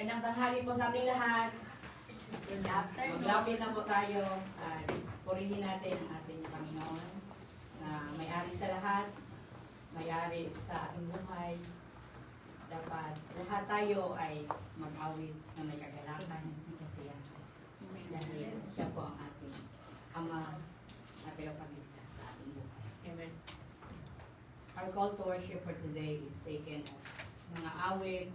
Magandang tanghali po sa ating lahat. Good afternoon. Maglapit na po tayo at purihin natin ang ating Panginoon na may-ari sa lahat, may-ari sa ating buhay. Dapat lahat tayo ay mag-awit na may kagalakan, may kasiyahan. Dahil siya po ang ating Ama na tagapagligtas sa ating buhay. Amen. Our call to worship for today is taken at mga awit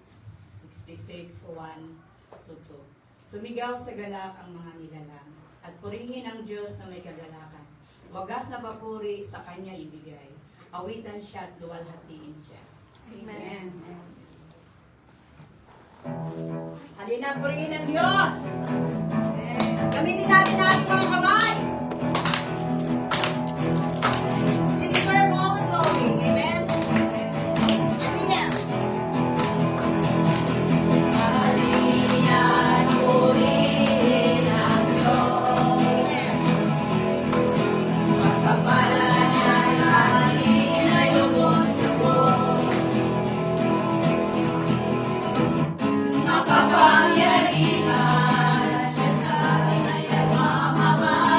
66, 1-2. Sumigaw sa galak ang mga nilalang at purihin ang Diyos na may kagalakan. Wagas na papuri sa Kanya ibigay. Awitan siya at luwalhatiin siya. Amen. Halina at purihin ang Diyos. Gamitin natin ang ating mga kamay. We deserve all the glory. Amen. Amen. Halina at purihin ang Diyos. Pagkapalan niya sa atin ay lubos-lubos. Makapangyarihan siya sa atin ay nagmamahal.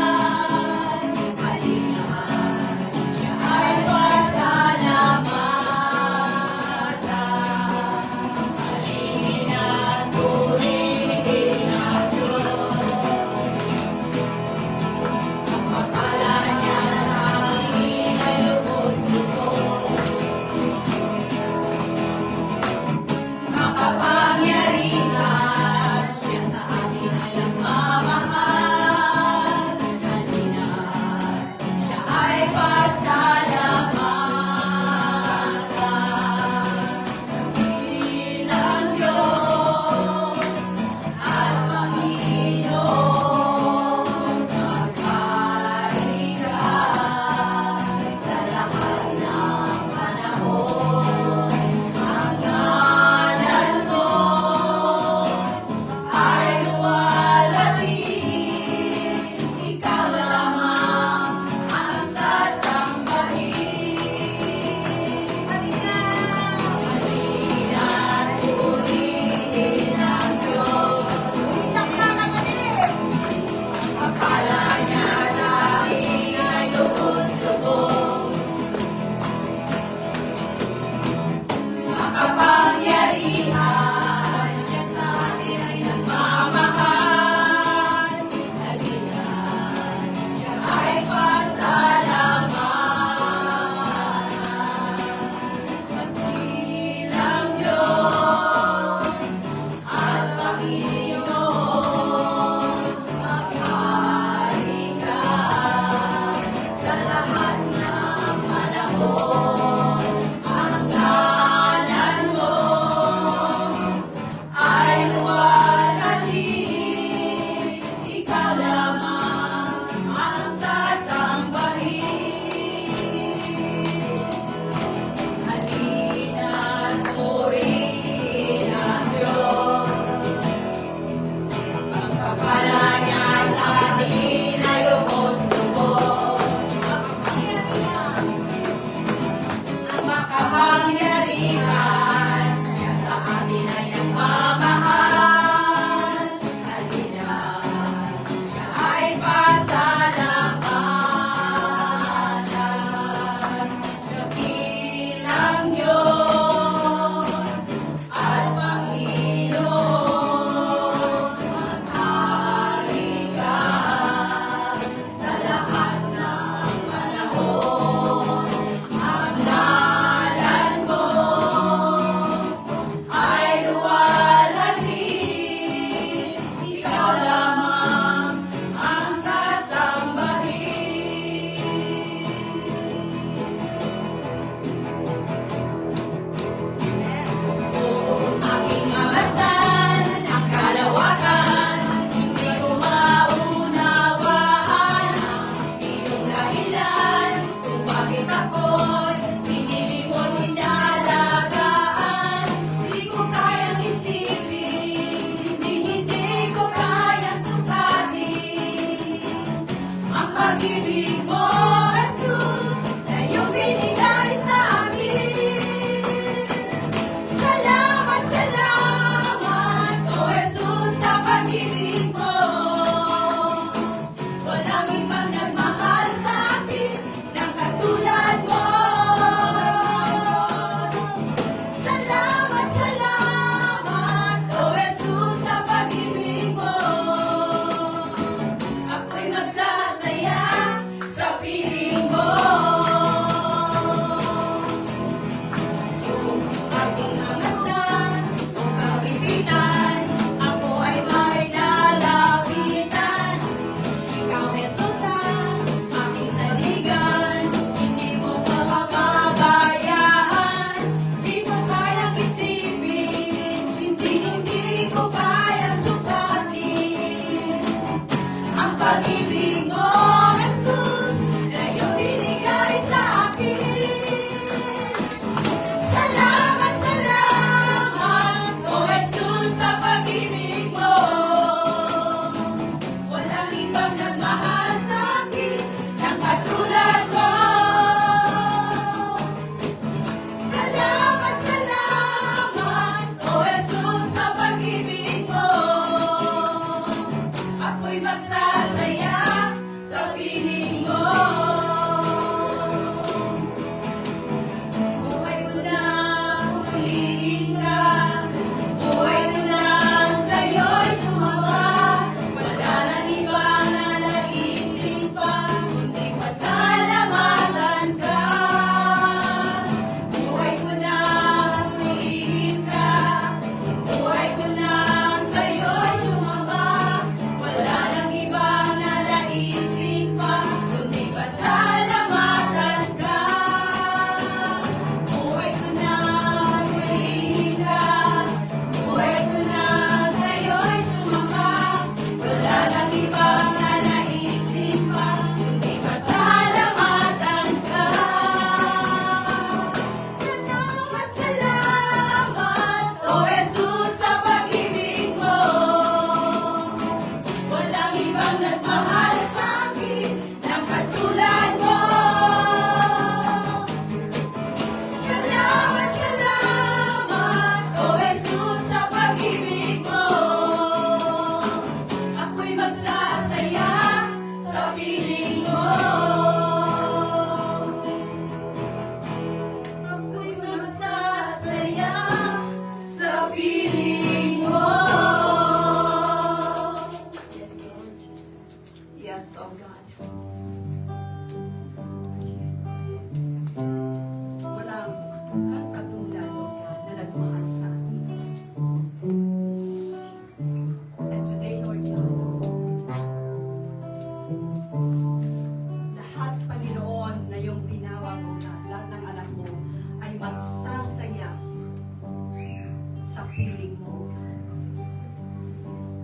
sa piling mo, God.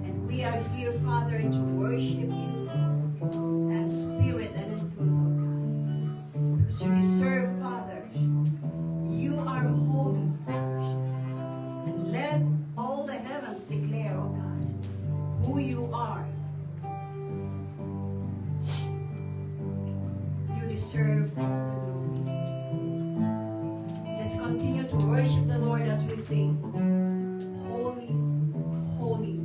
And we are here, Father, to worship you and spirit and in truth, O God. Because you deserve, Father. You are holy. And let all the heavens declare, O God, who you are. You deserve all the glory. Let's continue to worship the Lord as we sing, Holy, Holy.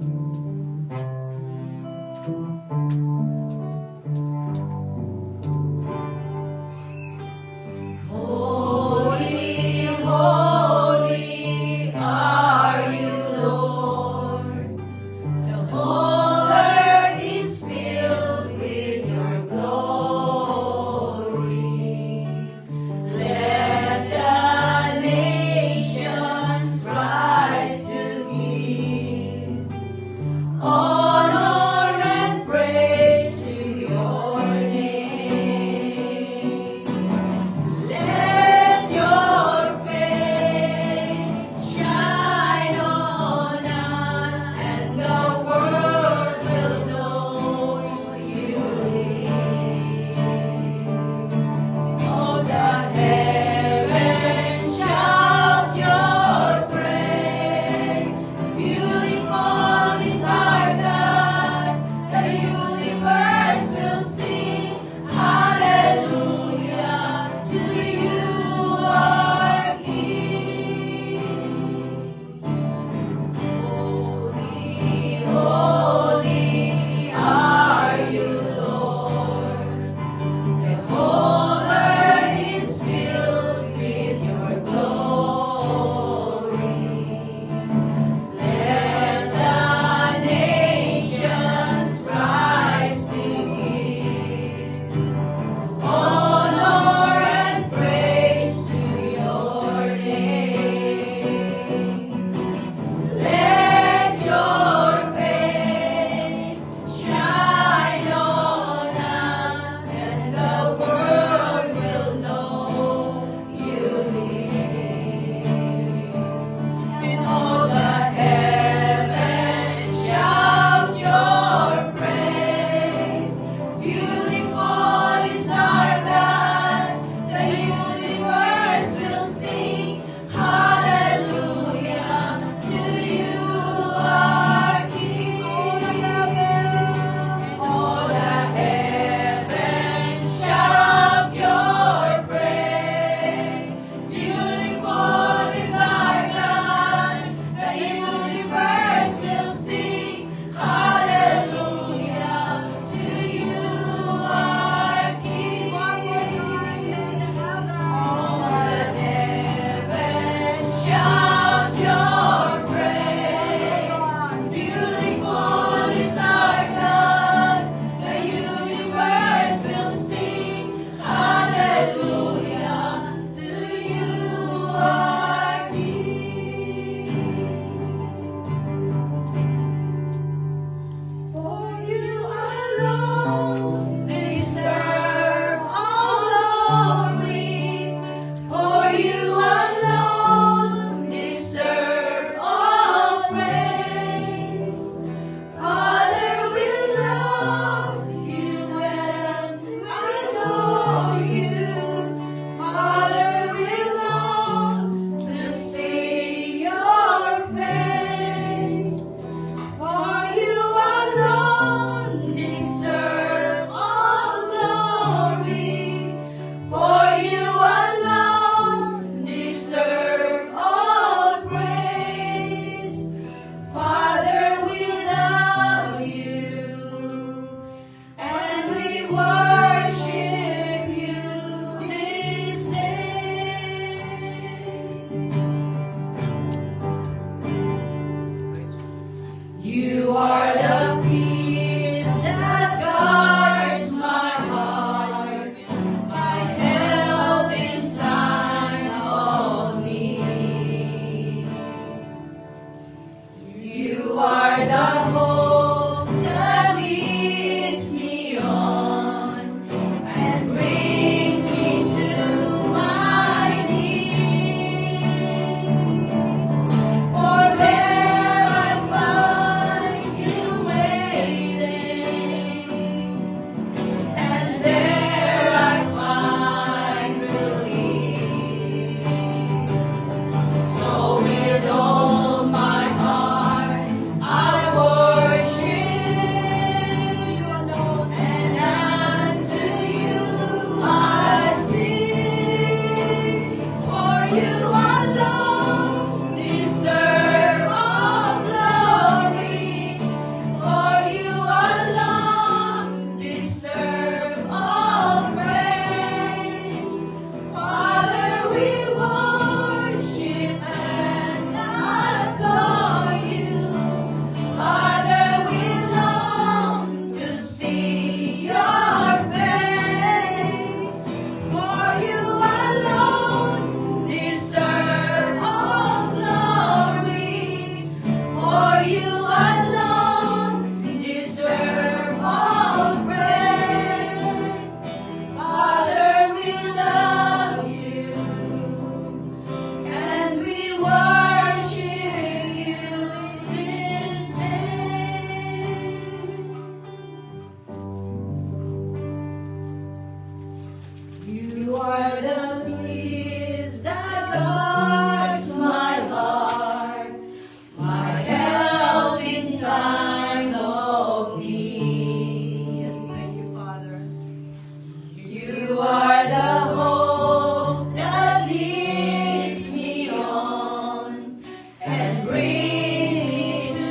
brings me to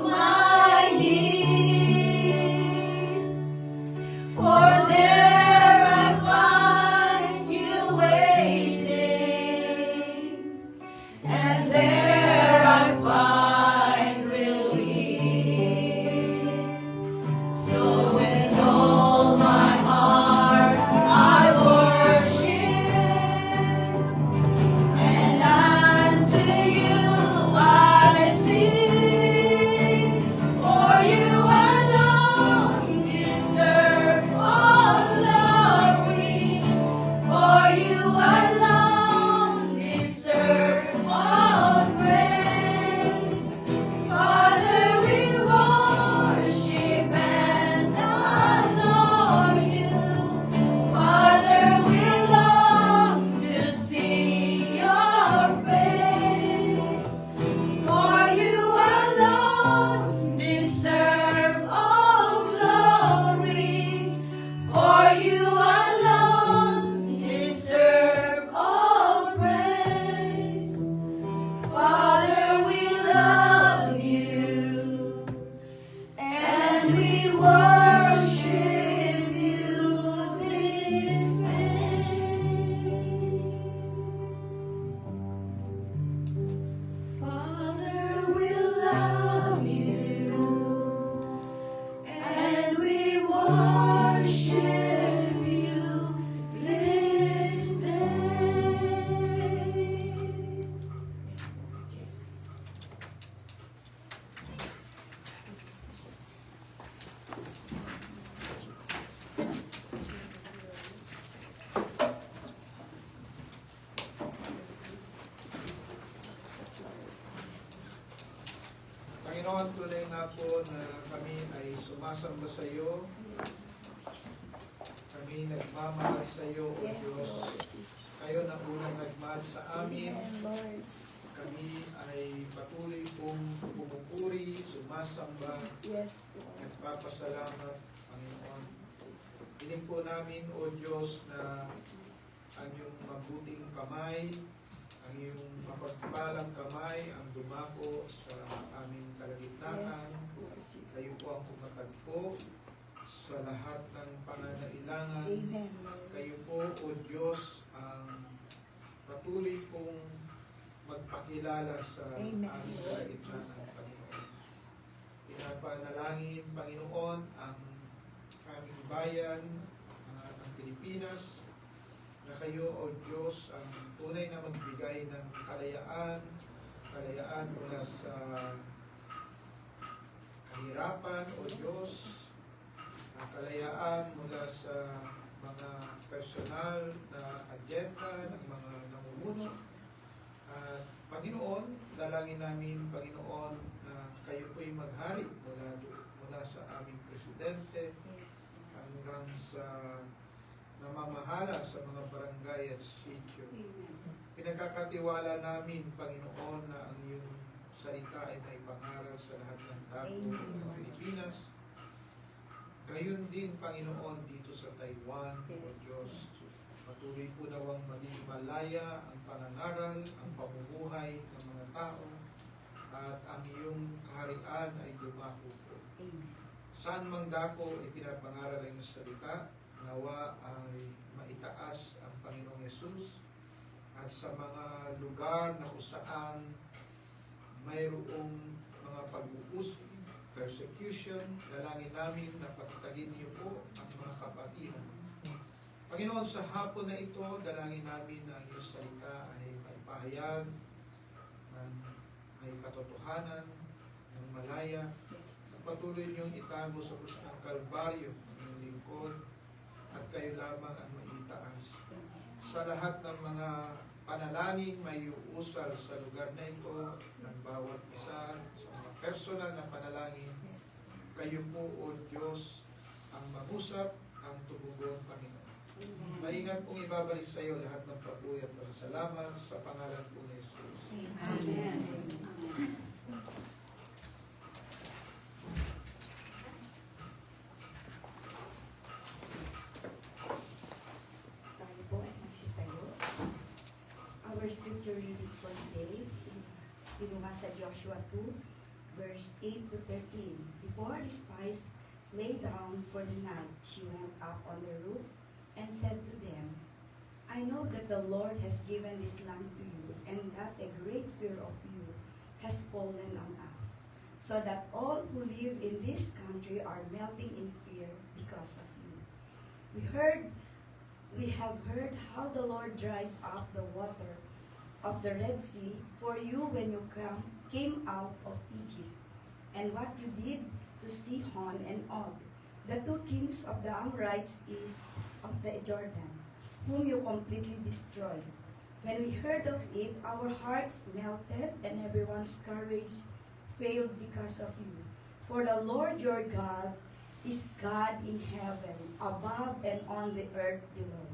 my knees. For there I find you waiting, and there I find relief. So with all my heart I worship, and unto you I sing. For you alone deserve all glory. For you alone deserve all praise. Father, we worship and adore you. Father, we long to see your face. For you alone deserve all glory. For you alone deserve all praise. Father, we love you, and we worship you this day. Father, we love you, and we worship you this day. Panginoon, tunay nga po na kami ay sumasamba sa iyo. Kami nagmamahal sa iyo, O Diyos. Kayo na unang nagmahal sa amin. Kami ay patuloy pong pumupuri, sumasamba, nagpapasalamat, Panginoon. Hiling po namin, O Diyos, na ang iyong mabuting kamay, ang iyong mapagpalang kamay ang dumako sa aming kalagitnaan. Kayo po ang pumatagpo sa lahat ng pangangailangan. Kayo po, O Diyos, ang patuloy pong magpakilala sa aming kalagitnaan, Panginoon. Pinapanalangin, Panginoon, ang aming bayan, ang Pilipinas, na kayo, O Diyos, ang tunay na magbigay ng kalayaan mula sa kahirapan, O Diyos, kalayaan mula sa mga personal na agenda ng mga namumuno. At Panginoon, dalangin namin, Panginoon, na kayo po'y maghari mula sa aming presidente hanggang sa namamahala sa mga barangay at sitio. Pinagkakatiwala namin, Panginoon, na ang iyong salita ay may pangaral sa lahat ng dako ng Pilipinas. Gayon din, Panginoon, dito sa Taiwan, O Diyos. Patuloy po nawang maging malaya ang pangangaral, ang pamumuhay ng mga tao, at ang iyong kaharian ay dumako po. Saan mang dako ipinapangaral ang iyong salita, nawa ay maitaas ang Panginoong Yesus, at sa mga lugar na kung saan mayroong mga pag-uusig, persecution, dalangin namin na patatagin niyo po ang mga kapatiran. Panginoon, sa hapon na ito, dalangin namin na ang iyong salita ay maipahayag ng may katotohanan, ng malaya, at patuloy niyong itago sa krus ng Kalbaryo ng iyong lingkod, at kayo lamang ang maitaas. Sa lahat ng mga panalangin may uusal sa lugar na ito, ng bawat isa, sa mga personal na panalangin, kayo po, O Diyos, ang mag-usap, ang tumugon, Panginoon. Maingat pong ibabalik sa iyo lahat ng papuri at pasasalamat sa pangalan po ni Jesus. Amen. Tayo po ay magsitayo. Our scripture reading for today kinuha sa Joshua 2, verse 8 to 13. Before the spies lay down for the night, she went up on the roof and said to them, I know that the Lord has given this land to you, and that a great fear of you has fallen on us, so that all who live in this country are melting in fear because of you. We have heard how the Lord dried up the water of the Red Sea for you when you came out of Egypt, and what you did to Sihon and Og, the two kings of the Amorites east of the Jordan, whom you completely destroyed. When we heard of it, our hearts melted, and everyone's courage failed because of you. For the Lord your God is God in heaven, above and on the earth below.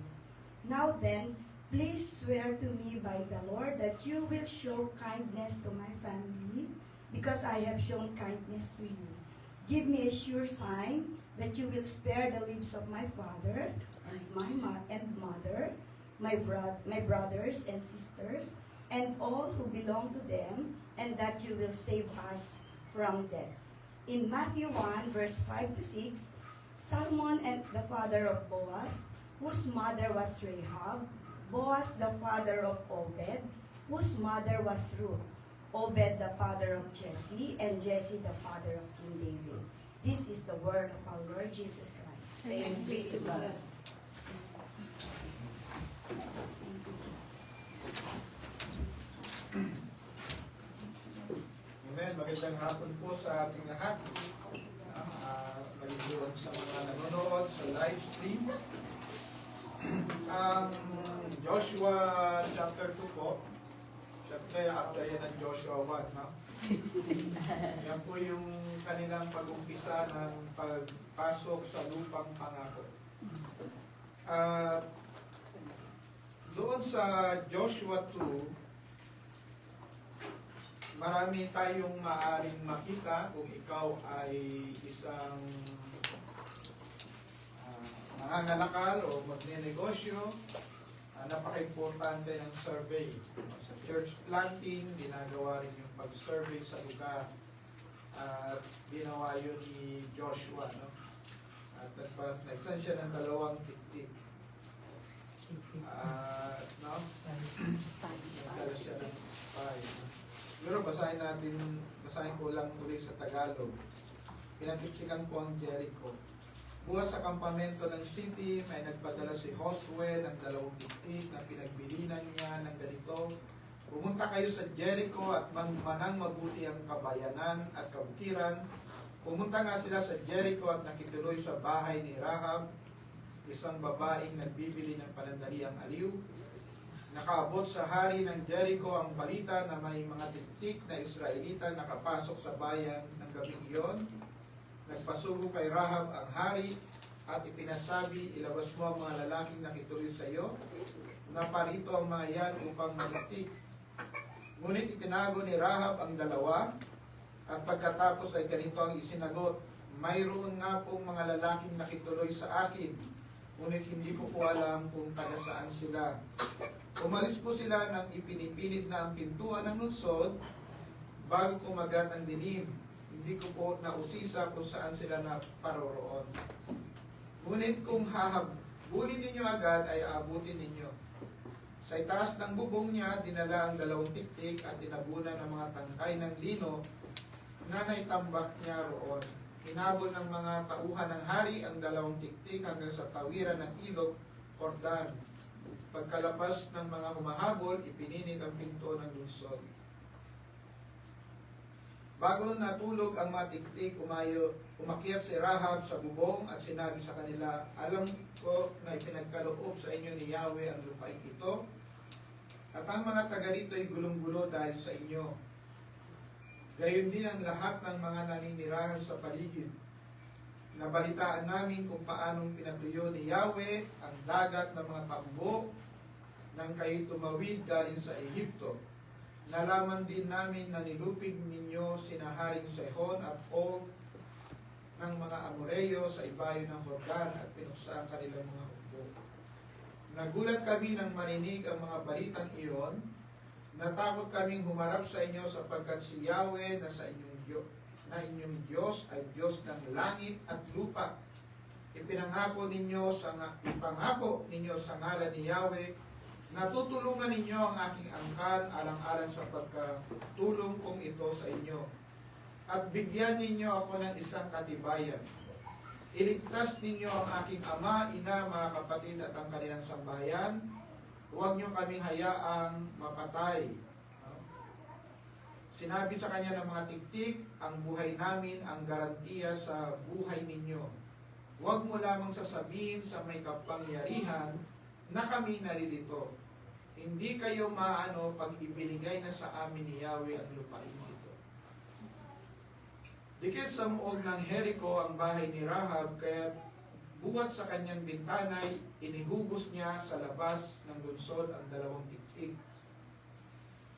Now then, please swear to me by the Lord that you will show kindness to my family, because I have shown kindness to you. Give me a sure sign that you will spare the lives of my father and my mother, my brothers and sisters, and all who belong to them, and that you will save us from death. In Matthew 1, verse 5 to 6, Salmon and the father of Boaz, whose mother was Rahab, Boaz the father of Obed, whose mother was Ruth, Obed the father of Jesse, and Jesse the father of King David. This is the word of our Lord Jesus Christ. Thanks be to God. Amen. Magandang hapon po sa ating lahat. Malibuan sa mga nanonood sa live stream. Ang Joshua chapter 2 po, syempre after yan ng Joshua 1, no? Yan po yung kanilang pag-umpisa ng pagpasok sa lupang pangako. Doon sa Joshua 2, marami tayong maaaring makita kung ikaw ay isang mangangalakal o magnenegosyo. Napaka-importante ng survey. Sa church planting, ginagawa rin yung pag-survey sa lugar. At ginawa yun ni Joshua. No? At nagsan siya ng 2 tiktik. No? Nagdala siya ng spy. Pero basahin ko lang ulit sa Tagalog. Pinatiktikan po ang Jericho. Bukas sa kampamento ng city, may nagpadala si Josue ng 2 tiktik na pinagbilinan niya ng ganito. Pumunta kayo sa Jericho at manang mabuti ang kabayanan at kabukiran. Pumunta nga sila sa Jericho at nakituloy sa bahay ni Rahab, isang babaeng nagbibili ng panandaliang aliw. Nakaabot sa hari ng Jericho ang balita na may mga tiktik na Israelita nakapasok sa bayan ng gabing iyon. Nagpasugo kay Rahab ang hari at ipinasabi, ilabas mo ang mga lalaking nakituloy sa iyo. Naparito ang mga yan upang maliktik. Ngunit itinago ni Rahab ang 2 at pagkatapos ay ganito ang isinagot, mayroon nga pong mga lalaking nakituloy sa akin, ngunit hindi ko po alam kung taga saan sila. Umalis po sila nang ipinipinit na ang pintuan ng lungsod bago kumagat ang dilim. Hindi ko po nausisa kung saan sila naparoroon. Ngunit kung hahabulin ninyo agad ay aabutin ninyo. Sa itaas ng bubong niya, dinala ang 2 tiktik at dinabunan ng mga tangkay ng lino na naitambak niya roon. Hinabol ng mga tauhan ng hari ang 2 tiktik hanggang sa tawiran ng ilog, Jordan. Pagkalabas ng mga humahabol, ipininig ang pinto ng lungsod. Bago natulog ang mga tiktik, umakyat si Rahab sa bubong at sinabi sa kanila, alam ko na ipinagkaloob sa inyo ni Yahweh ang lupain ito, at ang mga taga rito ay gulong-gulo dahil sa inyo. Gayon din ang lahat ng mga naninirahan sa paligid. Nabalitaan namin kung paanong pinatuyo ni Yahweh ang dagat ng mga tambo nang kayo tumawid galing sa Ehipto. Nalaman din namin na nilupig ninyo sina Haring Sehon at Og ng mga Amoreyo sa ibayo ng Jordan at pinuksa ang kanilang mga hukbo. Nagulat kami nang marinig ang mga balitang iyon, Natakot kaming humarap sa inyo sapagkat si Yahweh na inyong Diyos ay Diyos ng langit at lupa. Ipangako ninyo sa ngalan ni Yahweh na tutulungan ninyo ang aking angkan alang-alang sa pagkatulong kong ito sa inyo. At bigyan ninyo ako ng isang katibayan. Iligtas ninyo ang aking ama, ina, mga kapatid at ang kanilang sambahayan. Huwag niyo kaming hayaang mapatay. Sinabi sa kanya ng mga tiktik, ang buhay namin ang garantiya sa buhay ninyo. Huwag mo lamang sasabihin sa may kapangyarihan na kami naririto. Hindi kayo maano pag ibinigay na sa amin ni Yahweh ang lupain ito. Dikit sa muog ng Jericho ang bahay ni Rahab, kaya buwat sa kanyang bintanay, inihubos niya sa labas ng lungsod ang 2 tiktik.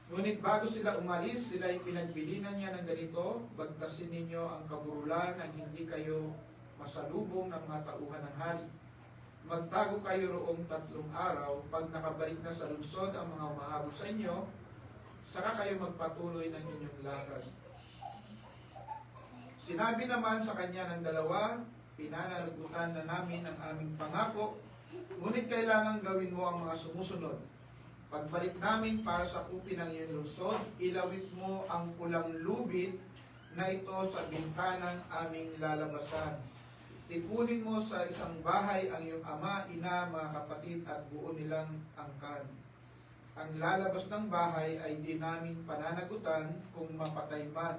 Ngunit bago sila umalis, sila ay pinagbilinan niya ng ganito, bagtasin ninyo ang kaburulan ang hindi kayo masalubong ng mga tauhan ng hari. Magtago kayo roong 3 araw, pag nakabalik na sa lungsod ang mga umahabol sa inyo, saka kayo magpatuloy ng inyong lakad. Sinabi naman sa kanya ng dalawa, pinananagutan na namin ang aming pangako, ngunit kailangan gawin mo ang mga sumusunod. Pagbalik namin para sa kupin ng iyong lungsod, ilawit mo ang pulang lubid na ito sa bintanang aming lalabasan. Tipunin mo sa isang bahay ang iyong ama, ina, mga kapatid at buo nilang angkan. Ang lalabas ng bahay ay di namin pananagutan kung mapatay man.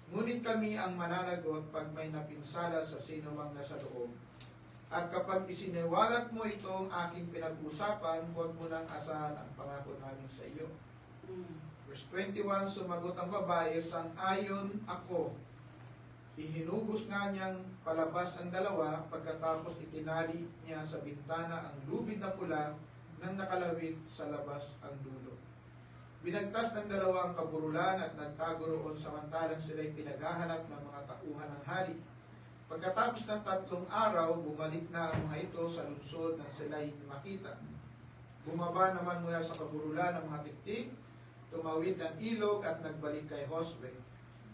Ngunit kami ang mananagot pag may napinsala sa sinumang nasa loob. At kapag isiniwalat mo itong aking pinag-usapan, huwag mo nang asahan ang pangako namin sa iyo. Verse 21, sumagot ang babae, sang-ayon ako. Ihinubos nga niyang palabas ang dalawa, pagkatapos itinali niya sa bintana ang lubid na pula nang nakalawit sa labas ang dulo. Binagtas ng dalawa ang kaburulan at nagtago roon samantalang sila'y pinaghahanap ng mga tauhan ng hari. Pagkatapos ng 3 araw, bumalik na ang mga ito sa lungsod nang sila'y makita. Bumaba naman mula sa kaburulan ng mga tiktik, tumawid ng ilog at nagbalik kay Josue.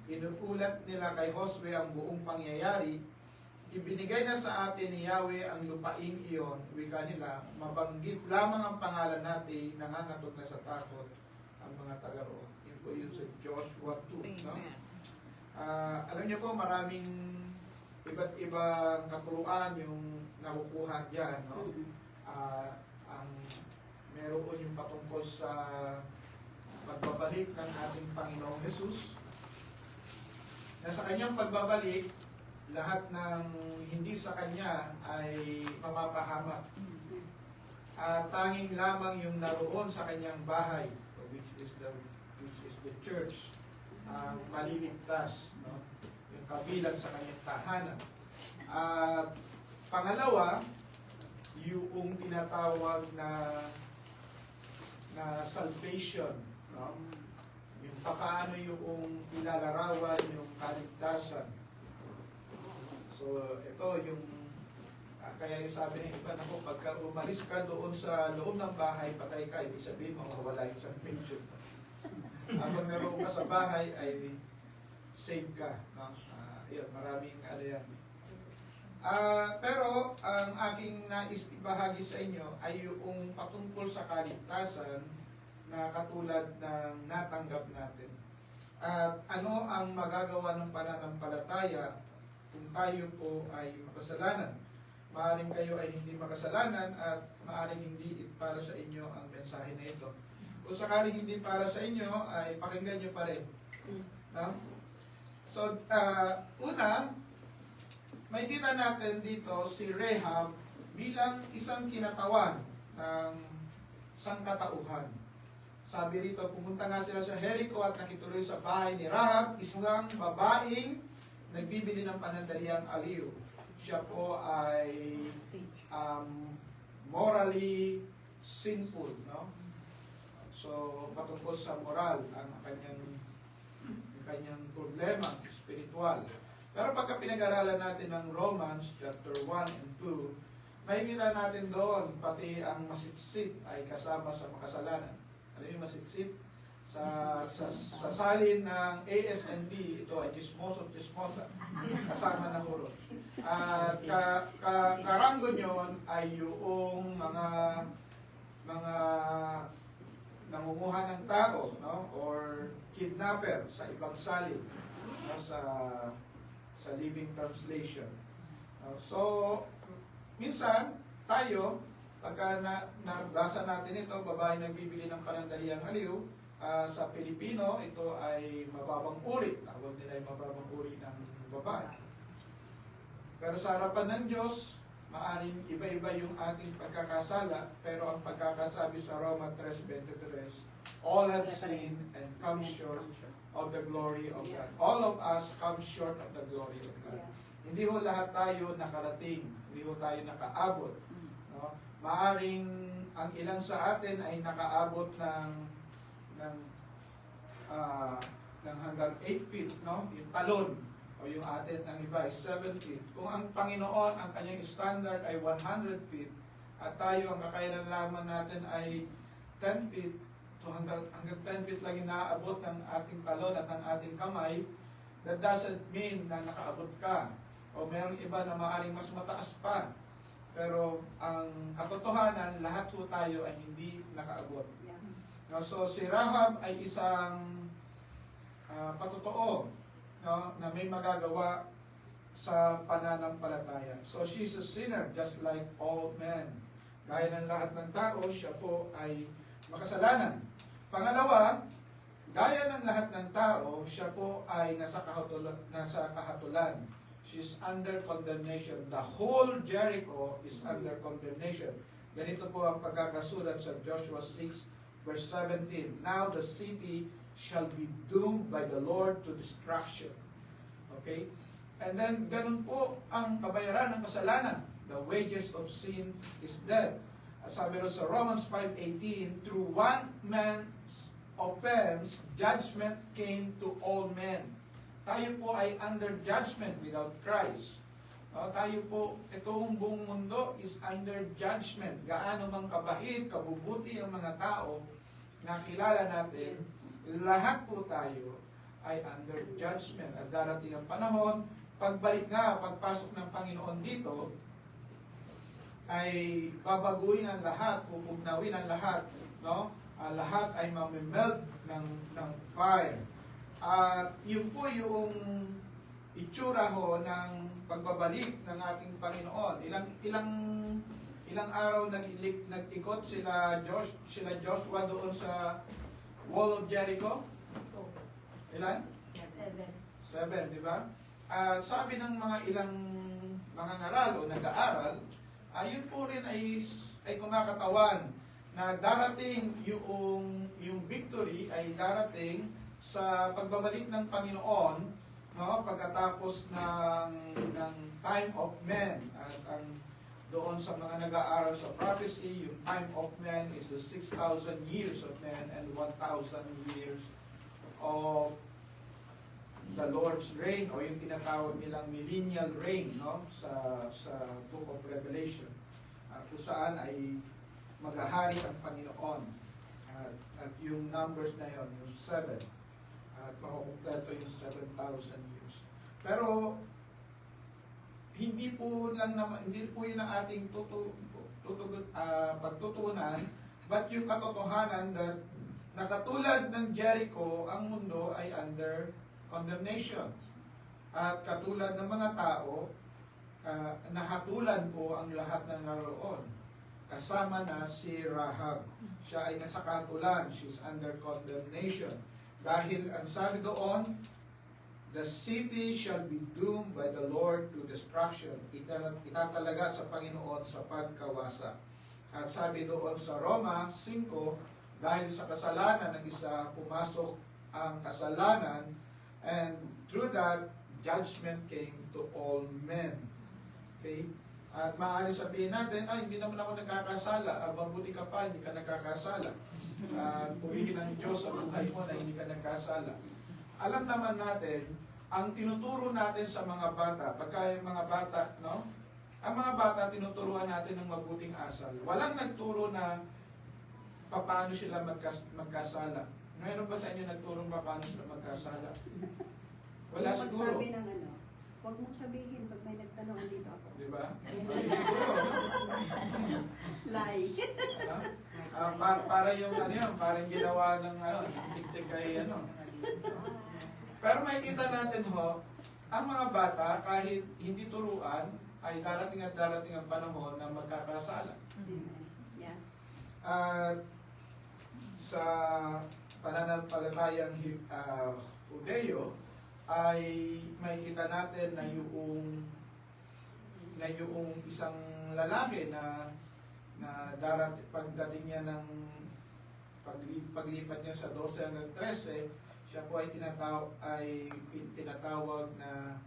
Inuulat nila kay Josue ang buong pangyayari. Ibinigay na sa atin ni Yahweh ang lupaing iyon, wika nila, mabanggit lamang ang pangalan natin, nangangatog na sa takot ang mga taga roon. Yun po yun sa Joshua 2. No? Alam niyo po, maraming iba't ibang katuruan yung nakukuha dyan. No? Ang meron yung patungkol sa pagbabalik ng ating Panginoong Jesus. Na sa kanyang pagbabalik, lahat ng hindi sa kanya ay mapapahamak. Tanging lamang yung naroon sa kanyang bahay, which is the church, maliligtas, no? Yung kabilang sa kanyang tahanan. Pangalawa, yung tinatawag na salvation, no? Yung paano yung ilalarawan yung kaligtasan. So, ito yung kaya yung sabi ng iba, naku, pagka umalis ka doon sa loob ng bahay, patay ka, ibig sabihin, mawawala yung salvation. Habang naroon ka sa bahay, ay save ka. No? Yun, maraming ano yan. Pero, ang aking nais ibahagi sa inyo ay yung patungkol sa kaligtasan na katulad ng natanggap natin. At ano ang magagawa ng pananampalataya kung tayo po ay makasalanan? Maaaring kayo ay hindi makasalanan at maaaring hindi para sa inyo ang mensahe na ito. Kung sakaling hindi para sa inyo, ay pakinggan nyo pa rin. No? So, una, may kita natin dito si Rahab bilang isang kinatawan ng sangkatauhan. Sabi rito, pumunta nga sila sa Jericho at nakituloy sa bahay ni Rahab, isang babaeng nagbibili ng panandaliang aliw. Siya po ay morally sinful, no? So, patungkol sa moral ang kanyang problema spiritual. Pero pagka pinag-aralan natin ng Romans chapter 1 and 2, makikita natin doon pati ang masitsit ay kasama sa makasalanan. Ano yung masitsit? sa salin ng ASND, ito ay chismoso, chismosa, kasama ng urot. At karanggon yun ay yung mga nangunguha ng tao, no? Or kidnapper sa ibang salin, no? sa Living Translation. So, minsan, tayo, pagka nabasa natin ito, babae nagbibili ng panandaliang aliw, sa Pilipino, ito ay mababang uri. Tawag nila ay mababang uri ng babae. Pero sa harapan ng Diyos, maaring iba-iba yung ating pagkakasala, pero ang pagkakasabi sa Roma 3:23, all have sinned and come short of the glory of God. All of us come short of the glory of God. Hindi ho lahat tayo nakarating, hindi ho tayo nakaabot. No? Maaring ang ilan sa atin ay nakaabot ng hanggang 8 feet, no? Yung talon, o yung atin ang iba ay 7 feet. Kung ang Panginoon, ang kanyang standard ay 100 feet, at tayo, ang kakayanan lamang natin ay 10 feet, so hanggang 10 feet lang inaabot ng ating talon at ng ating kamay, that doesn't mean na nakaabot ka. O mayroong iba na maaaring mas mataas pa. Pero ang katotohanan, lahat po tayo ay hindi nakaabot. No, so si Rahab ay isang patotoo, no, na may magagawa sa pananampalataya. So she's a sinner just like all men. Gaya ng lahat ng tao, siya po ay makasalanan. Pangalawa, gaya ng lahat ng tao, siya po ay nasa kahatulan. She's under condemnation. The whole Jericho is under condemnation. Ganito po ang pagkakasulat sa Joshua 6 verse 17, now the city shall be doomed by the Lord to destruction. Okay? And then, ganun po ang kabayaran ng kasalanan. The wages of sin is death. At sabi ro sa Romans 5:18, through one man's offense, judgment came to all men. Tayo po ay under judgment without Christ. Tayo po, itong buong mundo is under judgment. Gaano mang kabait, kabubuti ang mga tao na kilala natin, lahat po tayo ay under judgment. At darating ang panahon, pagbalik nga, pagpasok ng Panginoon dito, ay babaguhin ang lahat, pupugnawin ang lahat, no? Lahat ay mamimelt ng fire. At yun po yung itsura ho ng pagbabalik ng ating Panginoon. Ilang araw nag-ikot sila Joshua doon sa Wall of Jericho? Ilan? 7, di ba? Sabi ng mga ilang mga ngaral o nag-aaral, ayun po rin ay kumakatawan na darating yung victory ay darating sa pagbabalik ng Panginoon, no, pagkatapos ng time of men. At ang doon sa mga nag-aaral sa prophecy, yung time of men is the 6,000 years of men and 1,000 years of the Lord's reign, o yung tinatawag nilang millennial reign, no, sa Book of Revelation, kung saan ay maghahari ang Panginoon. At yung numbers na yun, yung 7, at makukumpleto yung 7,000 years. Pero hindi po yun ang ating pagtutunan, but yung katotohanan that nakatulad ng Jericho, ang mundo ay under condemnation. At katulad ng mga tao, nahatulan po ang lahat ng naroon. Kasama na si Rahab. Siya ay nasa kahatulan. She's under condemnation. Dahil ang sabi doon, the city shall be doomed by the Lord to destruction. Itatalaga sa Panginoon sa pagkawasa. At sabi doon sa Roma 5, dahil sa kasalanan ng isa, pumasok ang kasalanan, and through that, judgment came to all men. Okay? At maaari sabihin natin, ay, hindi naman ako nagkakasala. Mabuti ka pa, hindi ka nagkakasala. Purihin ng Diyos sa buhay mo na hindi ka nagkasala. Alam naman natin, ang tinuturo natin sa mga bata, pagka yung mga bata, no? Ang mga bata, tinuturuan natin ng mabuting asal. Walang nagturo na paano sila magkasala. Mayroon ba sa inyo nagturong pa paano sila magkasala? Wala Yung siguro. pagsabi ng ano, huwag mong sabihin pag may nagtanong, andito ako. Di ba? Hindi siguro. Lie. Para yung ano yan, parang ginawa ng ano, tig kay ano. Pero makikita natin ho, ang mga bata kahit hindi turuan, ay darating at darating ang panahon na magkakasala. Yeah. At sa pananampalatayang Hudeo ay makikita natin na yung isang lalaki na pagdating niya ng paglipat niya sa 12 hanggang 13, siya po ay tinatawag na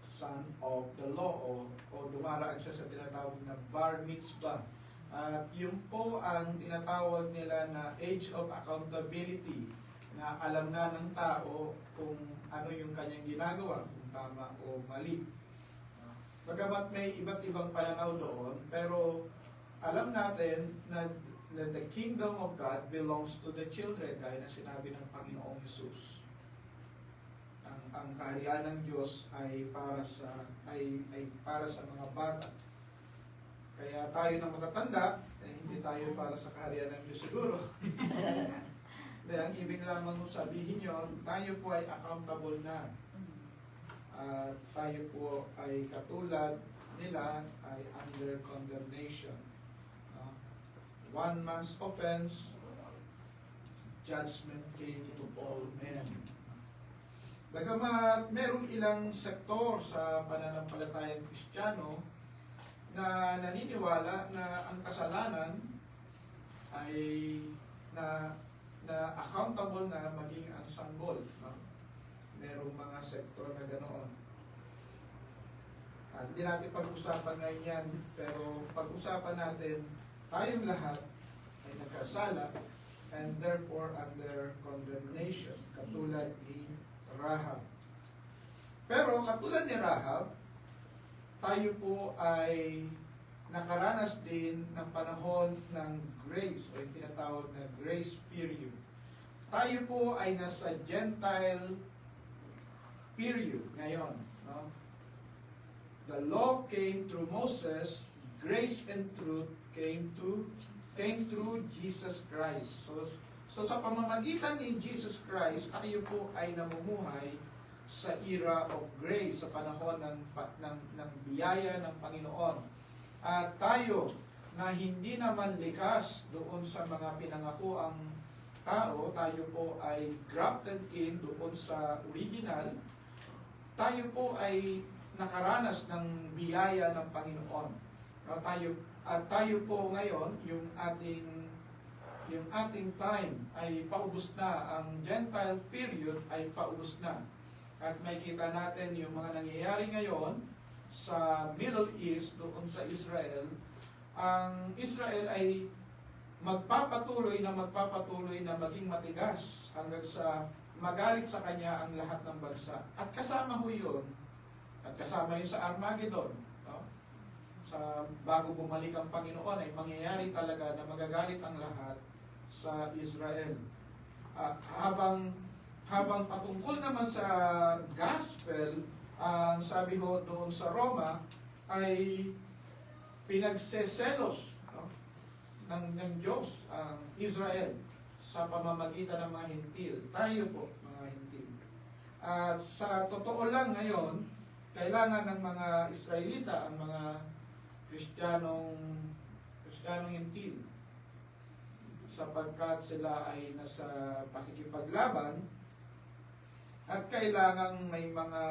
son of the law o dumaraan siya sa tinatawag na bar mitzvah. At yun po ang tinatawag nila na age of accountability, na alam na ng tao kung ano yung kanyang ginagawa, kung tama o mali. Bagamat may iba't ibang pananaw doon, pero alam natin na the kingdom of God belongs to the children, gaya na sinabi ng Panginoong Hesus. Ang kaharian ng Diyos ay para sa mga bata. Kaya tayo na matatanda, hindi tayo para sa kaharian ng Diyos siguro. Hindi, ang ibig lamang sabihin yun, tayo po ay accountable na. At tayo po ay katulad nila ay under condemnation. One man's offense, judgment came to all men. Bagamat merong ilang sektor sa pananampalatayang Kristiyano na naniniwala na ang kasalanan ay na accountable na maging ang sanggol. No? Merong mga sektor na ganoon. Hindi natin pag-usapan ngayon yan, pero pag-usapan natin, tayong lahat ay nagkasala and therefore under condemnation, katulad ni Rahab. Pero katulad ni Rahab, tayo po ay nakaranas din ng panahon ng grace o yung tinatawag na grace period. Tayo po ay nasa Gentile period ngayon. No? The law came through Moses, grace and truth came through Jesus Christ. So sa pamamagitan ni Jesus Christ, tayo po ay namumuhay sa era of grace, sa panahon ng biyaya ng Panginoon. At tayo na hindi naman likas doon sa mga pinangakuang tao, tayo po ay grafted in doon sa original, tayo po ay nakaranas ng biyaya ng Panginoon. Tayo po ngayon, yung ating time ay paubos na, ang Gentile period ay paubos na. At makikita natin yung mga nangyayari ngayon sa Middle East, doon sa Israel. Ang Israel ay magpapatuloy na maging matigas hanggang sa magalit sa kanya ang lahat ng bansa. At kasama ho yun, at kasama yun sa Armageddon. No? Sa bago bumalik ang Panginoon ay mangyayari talaga na magagalit ang lahat sa Israel. Habang patungkol naman sa gospel, ang sabi ho doon sa Roma ay pinagseselos, no, ng Diyos ang Israel sa pamamagitan ng mga hintil. Tayo po, mga hintil. At sa totoo lang ngayon, kailangan ng mga Israelita, ang mga Kristiyanong hintil, sapagkat sila ay nasa pakikipaglaban at kailangang may mga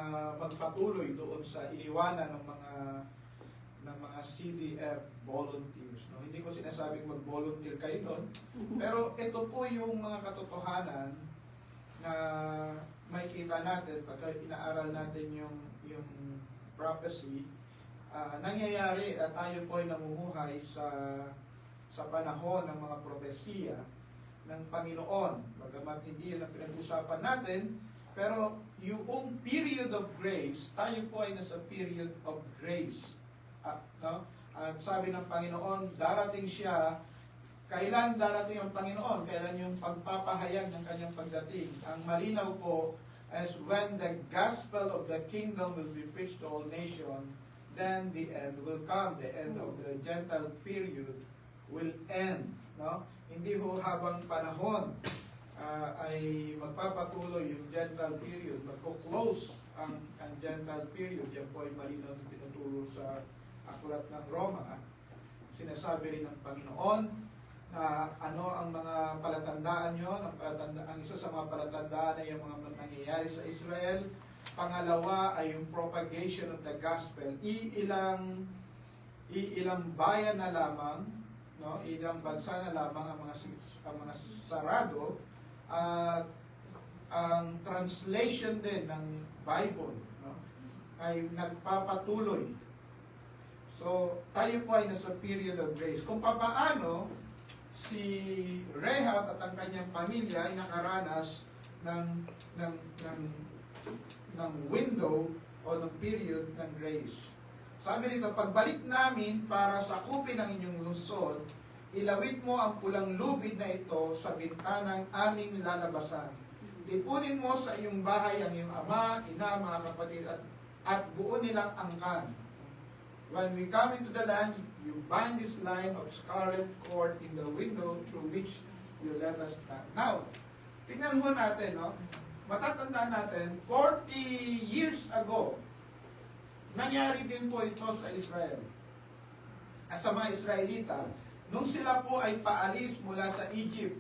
magpatuloy doon sa iniwanan ng mga CDF volunteers. No? Hindi ko sinasabing mag-volunteer kayo doon, pero ito po yung mga katotohanan na makikita natin pagka inaaral natin yung prophecy. Nangyayari at tayo po ay namumuhay sa panahon ng mga propesiya ng Panginoon. Bagamat hindi yun ang pinag-usapan natin, pero yung period of grace, tayo po ay nasa period of grace. No? At sabi ng Panginoon, darating siya kailan darating ang Panginoon, kailan yung pagpapahayag ng kanyang pagdating. Ang malinaw po as when the gospel of the kingdom will be preached to all nations, then the end will come. The end of the Gentile period will end. No? Hindi ho habang panahon ay magpapatuloy yung Gentile period, magko-close ang Gentile period. Yan po ay malinaw na pinuturo sa aklat ng Roma. Sinasabi rin ng Panginoon na ano ang mga palatandaan nyo, ang isa sa mga palatandaan ay yung mga nangyayari sa Israel. Pangalawa ay yung propagation of the gospel. Iilang bayan na lamang, no, ilang bansa na lamang ang mga sarado, at ang translation din ng Bible, no, ay nagpapatuloy. So, tayo po ay nasa period of grace. Kung papaano si Rehab at ang kanyang pamilya ay nakaranas ng window o ng period ng grace. Sabi nito, pagbalik namin para sakupin ang inyong lungsod, ilawit mo ang pulang lubid na ito sa bintanang aming lalabasan. Tipunin mo sa iyong bahay ang iyong ama, ina, mga kapatid, at buo nilang angkan. When we come into the land, you bind this line of scarlet cord in the window through which you let us stand. Now, tingnan mo natin, no? Matatandaan natin, 40 years ago, nangyari din po ito sa Israel. Sa mga Israelita, nung sila po ay paalis mula sa Egypt.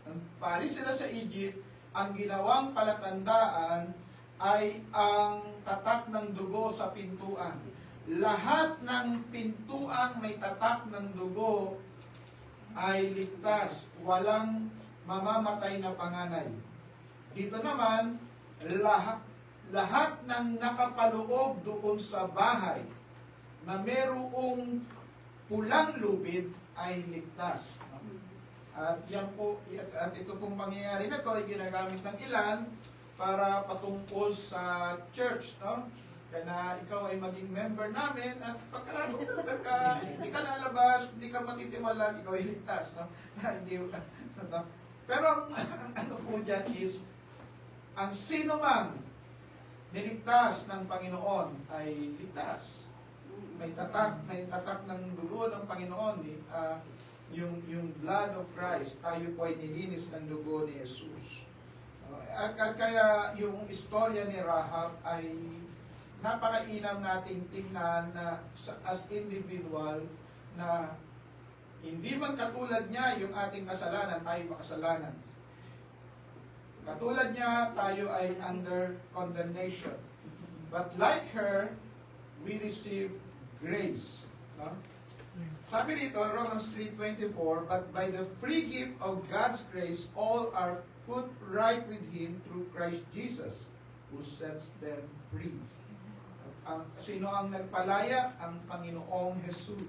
Nung paalis sila sa Egypt, ang ginawang palatandaan ay ang tatak ng dugo sa pintuan. Lahat ng pintuang may tatak ng dugo ay ligtas. Walang mamamatay na panganay. Dito naman, lahat ng nakapaloob doon sa bahay na merong pulang lubid ay ligtas. At yan po, at ito pong pangyayari na ito ay ginagamit ng ilan para patungkol sa church, no? Kaya na ikaw ay maging member namin at pagka hindi ka lalabas, hindi ka matitiwala, ikaw ay ligtas, no? Pero ang ano po dyan is, ang sino man niligtas ng Panginoon ay ligtas. May tatak ng dugo ng Panginoon, yung blood of Christ, tayo po ay nilinis ng dugo ni Jesus. At kaya yung istorya ni Rahab ay napakainam nating tingnan na as individual na hindi man katulad niya yung ating kasalanan, tayo makasalanan. Katulad niya, tayo ay under condemnation. But like her, we receive grace. No? Sabi dito, Romans 3:24, but by the free gift of God's grace, all are put right with Him through Christ Jesus, who sets them free. Sino ang nagpalaya? Ang Panginoong Jesus.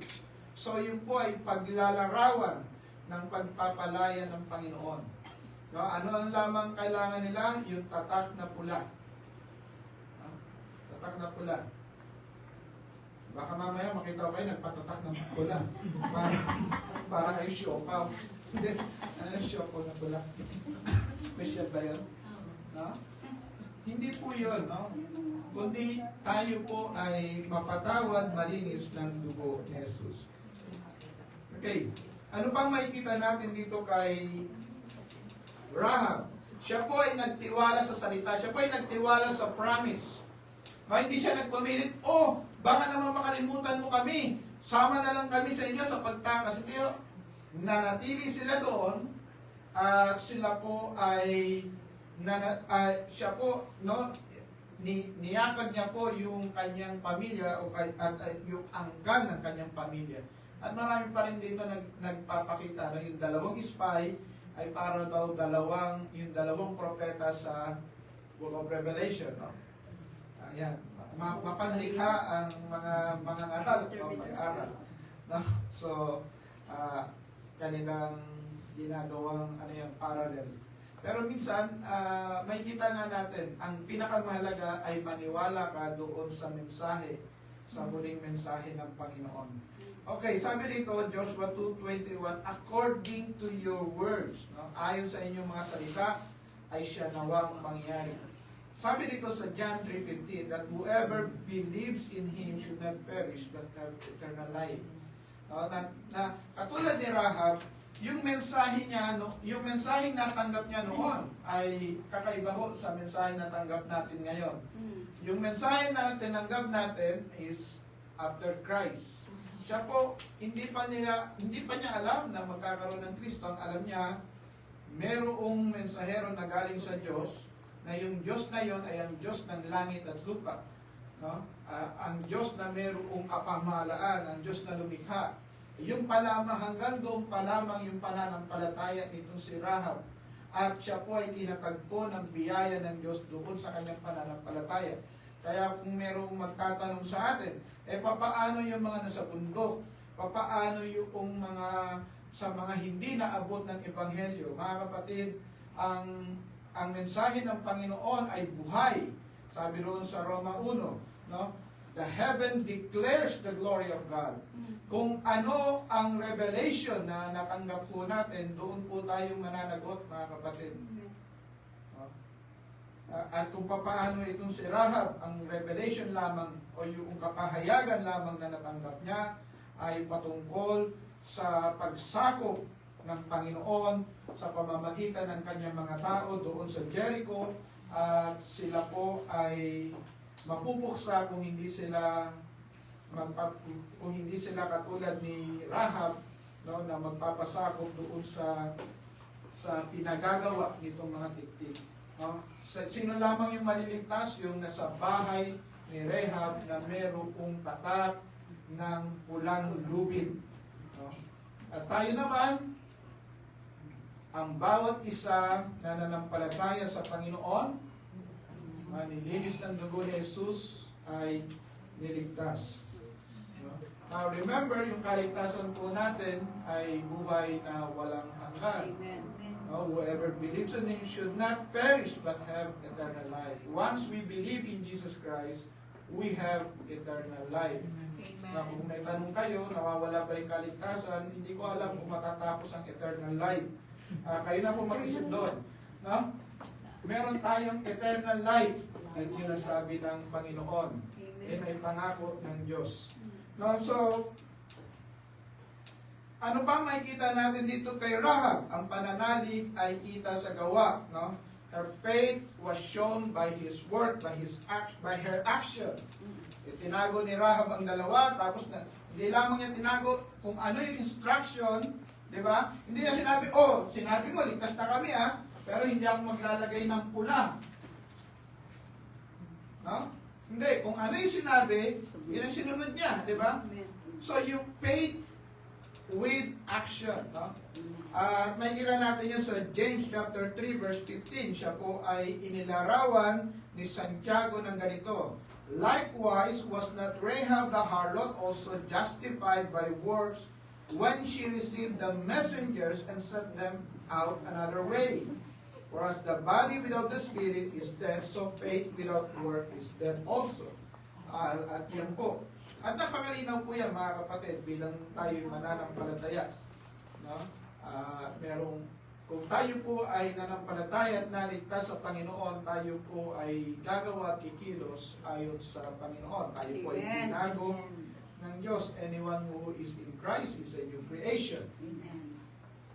So yun po ay paglalarawan ng pagpapalaya ng Panginoon. No, ano ang lamang kailangan nila? Yung tatak na pula. Tatak na pula. Baka mamaya makita ko kayo nagpatatak ng pula. Para kayo siopaw. Hindi. Ano yung siopaw na pula? Special ba yun? No? Hindi po yun, no? Kundi tayo po ay mapatawad, malinis ng dugo ni Jesus. Okay. Ano pang makikita natin dito kay Rahab? Siya po ay nagtiwala sa salita. Siya po ay nagtiwala sa promise. Hindi siya nagpumilit, baka naman makalimutan mo kami. Sama na lang kami sa inyo sa pagtakas. Hindi, nanatili sila doon at sila po ay siya po, no, niyakag niya po yung kanyang pamilya at yung angkan ng kanyang pamilya. At marami pa rin dito nagpapakita na yung dalawang spy ay para daw yung dalawang propeta sa Book of Revelation. No? Ayan. Mapanlikha ang mga aral o pag-aral. No? So, kanilang ginagawang parallel. Pero minsan, may kita nga natin, ang pinakamahalaga ay maniwala ka doon sa mensahe, sa huling mensahe ng Panginoon. Okay, sabi dito, Joshua 2:21, according to your words, no? Ayon sa inyong mga salita, ay siya nawang mangyari. Sabi dito sa John 3:15, that whoever believes in Him should not perish, but have eternal life. No? Katulad ni Rahab, yung mensahe niya, yung mensahe na tanggap niya noon ay kakaiba ho sa mensahe na tanggap natin ngayon. Yung mensahe na tinanggap natin is after Christ. Siya po, hindi pa niya alam na magkakaroon ng Kristo. Ang alam niya, merong mensahero na galing sa Diyos, na yung Diyos na yon ay ang Diyos ng langit at lupa. No? Ang Diyos na merong kapamahalaan, ang Diyos na lumikha. Yung pa lamang, hanggang doon pa lamang yung pananampalataya nitong si Rahab. At siya po ay tinatagpo ng biyaya ng Diyos doon sa kanyang pananampalataya. Kaya kung merong magtatanong sa atin, papaano yung mga nasa bundok? Papaano yung mga sa mga hindi naabot ng Ebanghelyo? Mga kapatid, ang mensahe ng Panginoon ay buhay. Sabi roon sa Roma 1, no? The heaven declares the glory of God. Kung ano ang revelation na natanggap po natin, doon po tayong mananagot, mga kapatid. No? At kung paano itong si Rahab, ang revelation lamang o yung kapahayagan lamang na natanggap niya ay patungkol sa pagsakop ng Panginoon sa pamamagitan ng kanyang mga tao doon sa Jericho, at sila po ay mapupuksa kung hindi sila katulad ni Rahab, no, na magpapasakop doon sa pinagagawa nitong mga tiktik. No? Sino lamang yung maliligtas? Yung nasa bahay ni Rahab na merong tatak ng pulang lubid. No? At tayo naman, ang bawat isa na nanampalataya sa Panginoon, nilinis ng dugo ni Jesus, ay niligtas. No? Now remember, yung kaligtasan po natin ay buhay na walang hanggan. No? Whoever believes in Him should not perish but have eternal life. Once we believe in Jesus Christ, we have eternal life. Na kung may tanong kayo, nawawala ba yung kaligtasan, hindi ko alam kung matatapos ang eternal life. Kayo na po mag-isip doon. No? Meron tayong eternal life. At yun ang sabi ng Panginoon. Yan ay pangako ng Diyos. No? So, ano pa makikita natin dito kay Rahab? Ang pananalig ay kita sa gawa. No? Her faith was shown by his word, by her action. Tinago ni Rahab ang dalawa, tapos hindi lamang niya tinago kung ano yung instruction, di ba? Hindi niya sinabi, sinabi mo, ligtas na kami pero hindi ako maglalagay ng pula. No? Hindi, kung ano yung sinabi, yun ang sinunod niya, di ba? So yung faith with action, no? At may kila natin yun sa James chapter 3 verse 15. Siya po ay inilarawan ni Santiago ng ganito. Likewise, was not Rahab the harlot also justified by works when she received the messengers and sent them out another way? Whereas the body without the spirit is dead, so faith without work is dead also. At yan po. At napakalinaw po yan, mga kapatid, bilang tayo mananampalataya. No? Kung tayo po ay nanampalataya at naligtas sa Panginoon, tayo po ay gagawa at kikilos ayon sa Panginoon. Tayo po ay binago ng Diyos. Anyone who is in Christ is a new creation.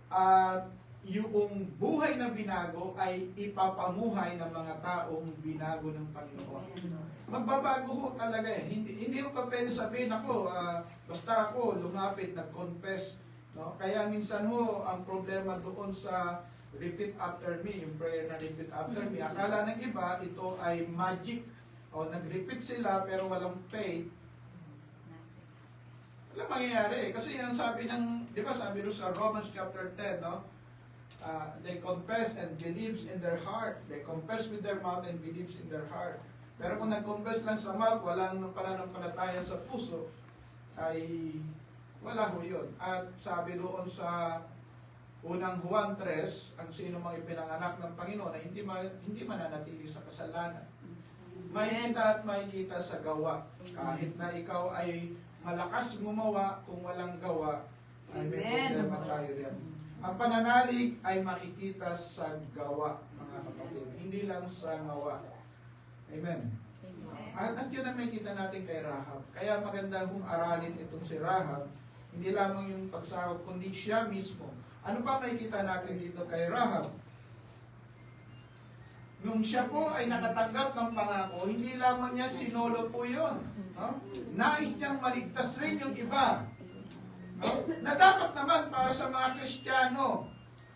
At yung buhay na binago ay ipapamuhay ng mga taong binago ng Panginoon. Magbabago ho talaga eh. Hindi ko pa pwede sabihin basta ako lumapit, nag-confess. No? Kaya minsan ho, ang problema doon sa repeat after me, yung prayer na repeat after me, akala ng iba, ito ay magic. O nag-repeat sila pero walang faith. Walang mangyayari. Kasi yan ang sabi ng, di ba sabi doon sa Romans chapter 10, no? They confess and believes in their heart. They confess with their mouth and believes in their heart. Pero kung nag-confess lang sa mouth, walang pananampalataya sa puso, ay wala ho yun. At sabi doon sa unang Juan 3, ang sino mang ipinanganak ng Panginoon ay hindi mananatili sa kasalanan. Makikita at makikita sa gawa. Kahit na ikaw ay malakas gumawa kung walang gawa, ay may Amen. problema tayo rin. Ang pananalig ay makikita sa gawa, mga kapatid, hindi lang sa ngawa. Amen. At yun ang makikita natin kay Rahab. Kaya maganda kung aralin itong si Rahab, hindi lamang yung pagsahod, kundi siya mismo. Ano pa makikita natin dito kay Rahab? Nung siya po ay nakatanggap ng pangako, hindi lamang niya sinolo po yun. No? Nais niyang maligtas rin yung iba. No? Na dapat naman para sa mga Kristiyano,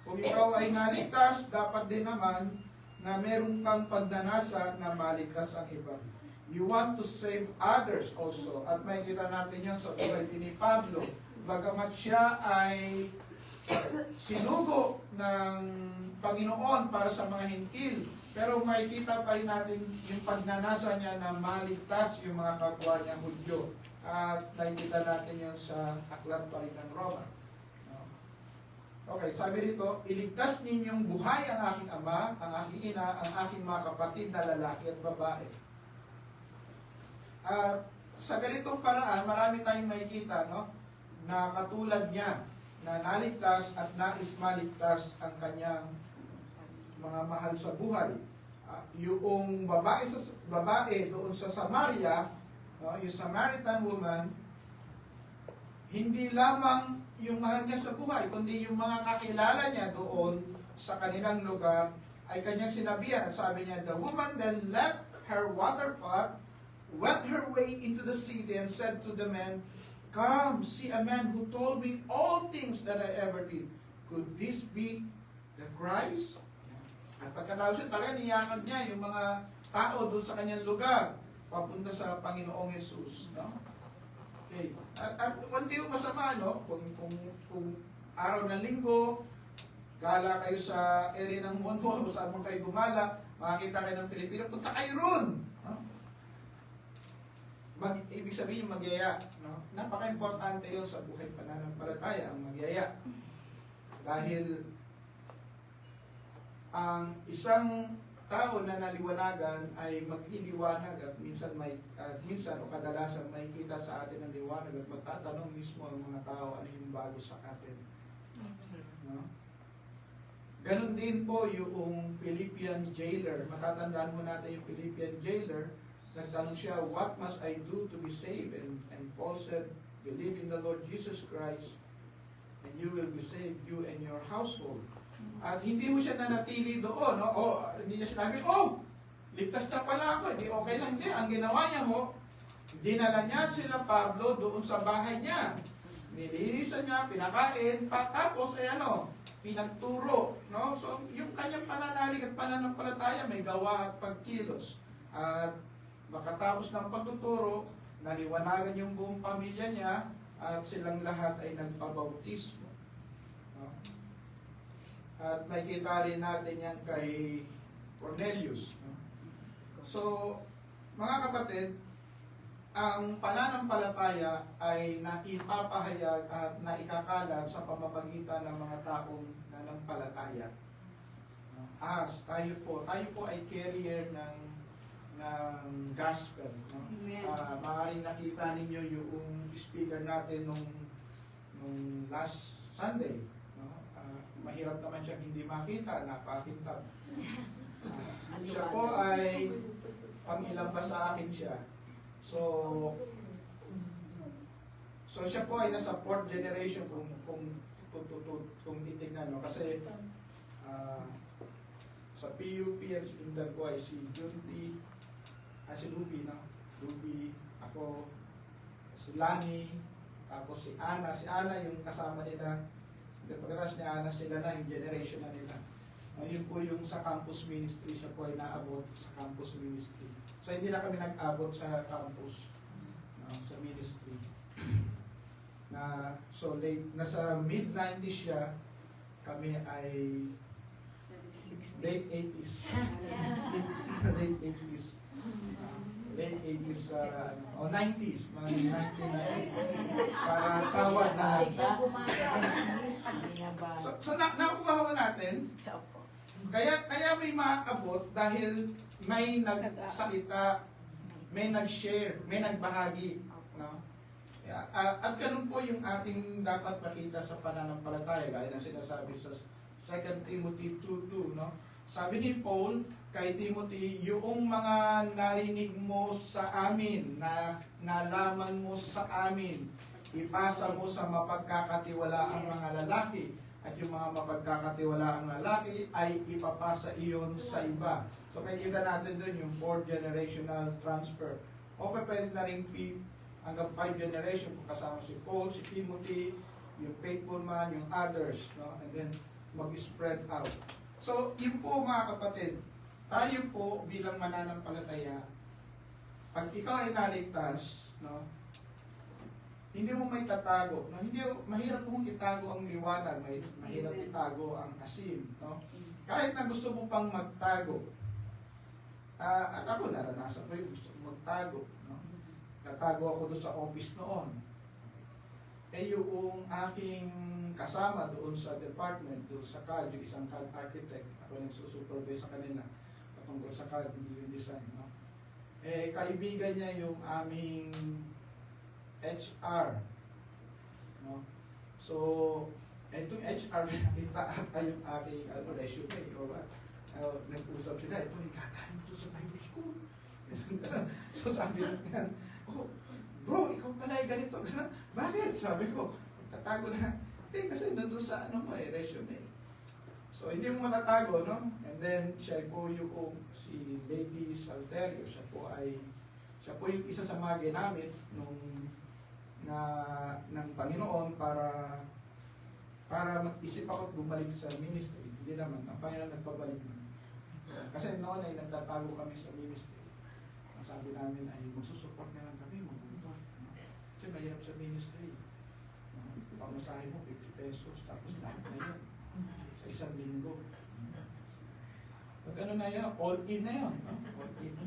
kung ikaw ay naligtas, dapat din naman na meron kang pagnanasa na maligtas ang iba. You want to save others also. At makikita natin yun sa buhay ni Pablo. Bagamat siya ay sinugo ng Panginoon para sa mga hintil, pero makikita pa rin natin yung pagnanasa niya na maligtas yung mga kapwa niya Hudyo. At nakikita natin yun sa aklat pa rin ng Roma. Okay, sabi rito, iligtas ninyong buhay ang aking ama, ang aking ina, ang aking mga kapatid na lalaki at babae. At sa ganitong paraan, marami tayong makikita, no? Na katulad niya, na naligtas at nais maligtas ang kanyang mga mahal sa buhay. Yung babae doon sa Samaria, no, yung Samaritan woman, hindi lamang yung mahal niya sa buhay, kundi yung mga kakilala niya doon sa kanilang lugar ay kanyang sinabihan. At sabi niya, the woman then left her water pot, went her way into the city and said to the men, come, see a man who told me all things that I ever did. Could this be the Christ? At pagkatapos yun, talaga niyakan niya yung mga tao doon sa kanyang lugar papunta sa Panginoong Jesus. No? Okay. At hindi yung masama, no? Kung araw ng linggo, gala kayo sa area ng Monmouth, saan mo kayo gumala, makakita kayo ng Pilipino, punta kayo ron. No? Ibig sabihin magyaya. No? Napaka-importante yun sa buhay pananampalataya, ang magyaya. Dahil ang isang tao na naliwanagan ay magliliwanag at minsan o kadalasan makikita sa atin ang liwanag at magtatanong mismo ang mga tao ano yung bago sa atin. No? Ganon din po yung Philippian jailer. Matatandaan mo natin yung Philippian jailer. Nagtanong siya, what must I do to be saved? And Paul said, believe in the Lord Jesus Christ and you will be saved, you and your household. At hindi mo siya nanatili doon. No? Hindi niya sinabi, ligtas na pala ako. Hindi okay lang. Hindi. Ang ginawa niya dinala niya sila Pablo doon sa bahay niya. Nilinisan niya, pinakain, tapos pinagturo. No? So, yung kanyang pananalig at pananampalataya may gawa at pagkilos. At makatapos ng pagtuturo, naliwanagan yung buong pamilya niya at silang lahat ay nagpabautismo. No? At makikita rin natin yan kay Cornelius. No? So, mga kapatid, ang pananampalataya ay naipapahayag at naikakalat sa pamamagitan ng mga taong nanampalataya. As tayo po ay carrier ng gospel. No? Maaaring nakita ninyo yung speaker natin nung last Sunday. No? Mahirap naman siyang hindi makita, napakintab. Siya po ay pangilang ba sa akin siya. So siya po ay nasa 4th generation kung titignan, no? Kasi sa PUP ang sinundan ko ay si Junti, si Luby, no? Luby, ako, si Lani, tapos si Ana. Si Ana yung kasama nila. Pagkatapos ni Ana, sila na yung generation na nila. Yun po yung sa campus ministry, siya po ay naabot sa campus ministry. So hindi na kami nag-abot sa campus, no, sa ministry. So late, nasa mid-90s siya, kami ay late 80s. Late 80s. Late 80s, o 90s, 1990. Para tawad na. So nakuha ko natin. Kaya may makakabot dahil may nagsalita, may nag-share, may nagbahagi. No? At ganun po yung ating dapat makita sa pananampalataya, gaya ng sinasabi sa 2 Timothy 2:2, no? Sabi ni Paul kay Timothy, yung mga narinig mo sa amin, na nalaman mo sa amin, ipasa mo sa mapagkakatiwalaang mga lalaki, at yung mga mapagkakatiwalaang lalaki ay ipapasa iyon sa iba. So makikita natin doon yung 4 generational transfer. O pwede na rin hanggang 5 generation kung kasama si Paul, si Timothy, yung faithful man, yung others, no? And then mag-spread out. So, yun po mga kapatid, tayo po bilang mananampalataya, pag ikaw ay naligtas, no, hindi mo may tatago, no? Hindi, mahirap mong itago ang liwanag, mahirap itago ang asin, no? Kahit na gusto mo pang magtago, at ako naranasan ko yung gusto ko magtago, no? Natago ako doon sa office noon. Eh yung aking kasama doon sa department, doon sa CAD, yung isang CAD architect, ako nagsusupervise sa kanila patungkol sa CAD, hindi yung design, no? Eh kaibigan niya yung aming HR, no? So, itong HR, nakita ata yung aking resume, o ba? Nag-usap sila, ito, ikakain ito sa Bible school. So sabi niya, oh, bro, ikaw pala ay ganito. Bakit? Sabi ko, tatago na. Hindi, kasi nandun sa resume. So, hindi mo matatago, no? And then, siya po yung si Lady Salterio. Siya po yung isa sa mga ginamit ng Panginoon para mag-isip ako at bumalik sa ministry. Hindi naman, ang Panginoon nagpabalik naman. Kasi noon ay nagtatago kami sa ministry. Ang sabi namin ay magsusupport na lang kami, magbubot. Kasi mahirap sa ministry. Pamasahe mo, 50 pesos, tapos lahat na yun. Sa isang linggo. Pag ano na yun, all in na yun. No? All in.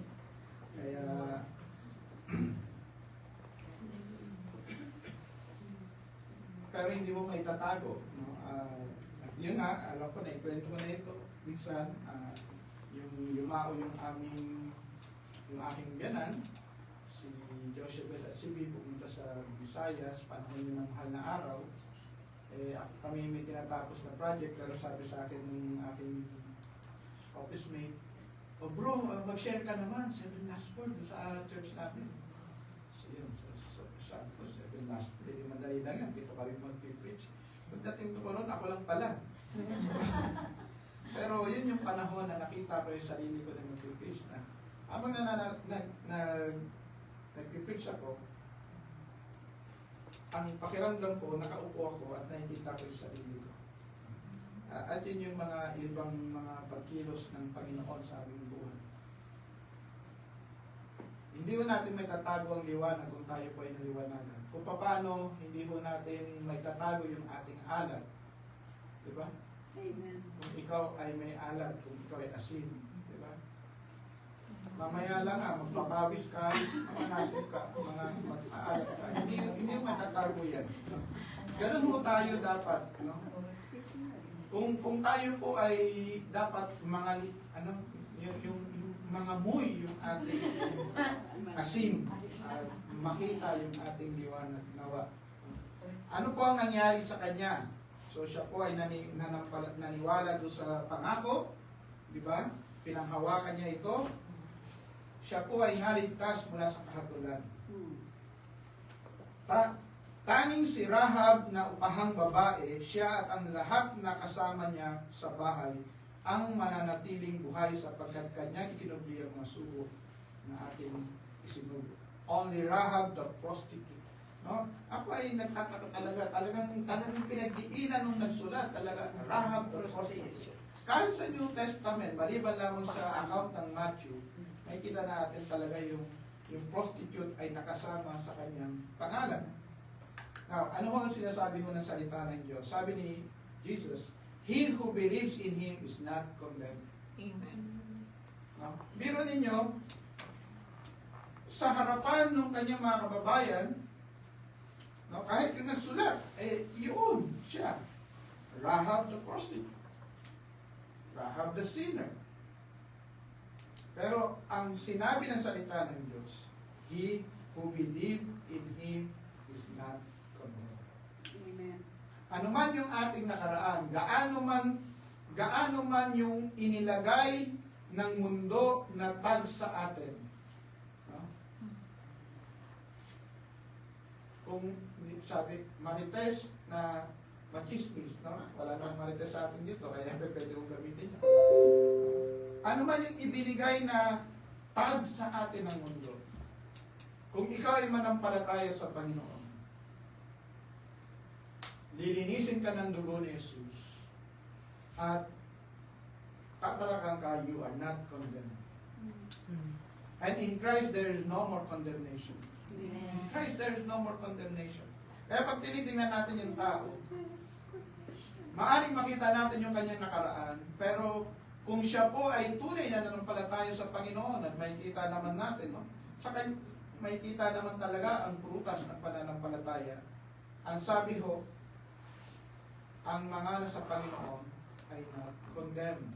Kaya, pero hindi mo may tatago. No? Yun nga, alam ko na, ikwento ko na ito. Minsan, yung aking biyanan, si Joshebel at si B, pumunta sa Visayas, panahon yun ng mahal na araw. Eh, kami may tinatapos na project, pero sabi sa akin ng aking office mate, oh bro, mag-share ka naman, 7 last word sa church namin. So yun, sabi ko, 7 last word, madali lang yan, dito kami mag-preach. Pagdating ko ron, ako lang pala. Pero yun yung panahon na nakita ko yung sarili ko na mag-preach na. Habang nag-preach ako, ang pakiramdam ko, nakaupo ako at nakikita ko yung sarili ko. At yun yung mga ibang mga pagkilos ng Panginoon sa aming buhay. Hindi ho natin may tatago ang liwanag kung tayo po ay naliwanagan. Kung paano, hindi ho natin may tatago yung ating alat. Diba? Amen. Kung ikaw ay may alat, kung ikaw ay asin, di ba? Mamaya lang magpapawis ka, manasin ka, mag-aalat ka. Hindi matatago yan. Ganun mo tayo dapat, no? Kung tayo po ay dapat yung mga muy, yung ating asin, makita yung ating liwanag nawa. Ano po ang nangyari sa kanya? So siya po ay naniwala doon sa pangako, di ba? Pinanghawakan niya ito. Siya po ay naligtas mula sa kahatulan. Tanging si Rahab na upahang babae, siya at ang lahat na kasama niya sa bahay ang mananatiling buhay sapagkat kanya ikinubli ang mga sugo na ating isinugo. Only Rahab the prostitute. No? Ako ay nagtataka talagang pinagdiinan nung nagsulat talaga, Rahab the prostitute. Kahit sa New Testament, maliban lamang sa account ng Matthew, nakikita natin talaga yung prostitute ay nakasama sa kanyang pangalan. Now, ano ho ang sinasabi ho ng salita ng Diyos? Sabi ni Jesus, he who believes in Him is not condemned. Amen. No? Biro ninyo, sa harapan ng kanyang mga kababayan, no, kahit yung nagsulat, yun siya. Rahab the prostitute. Rahab the sinner. Pero ang sinabi ng salita ng Diyos, he who believe in Him is is not condemned. Amen. Ano man yung ating nakaraan, gaano man yung inilagay ng mundo na tag sa atin. No? Kung sabi, marites na machismis, no? Wala nang marites sa atin dito, kaya pwede kong gamitin yan. Ano man yung ibinigay na tag sa atin ng mundo, kung ikaw ay manampalataya sa Panginoon, lilinisin ka ng dugo ni Jesus at tatarakan ka, you are not condemned. And in Christ, there is no more condemnation. In Christ, there is no more condemnation. Kaya pag tinitingnan natin yung tao, maaring makita natin yung kanyang nakaraan, pero kung siya po ay tunay na nanampalataya sa Panginoon at may kita naman natin, no? May kita naman talaga ang prutas ng pananampalataya. Ang sabi ho, ang mga nasa Panginoon ay not condemned.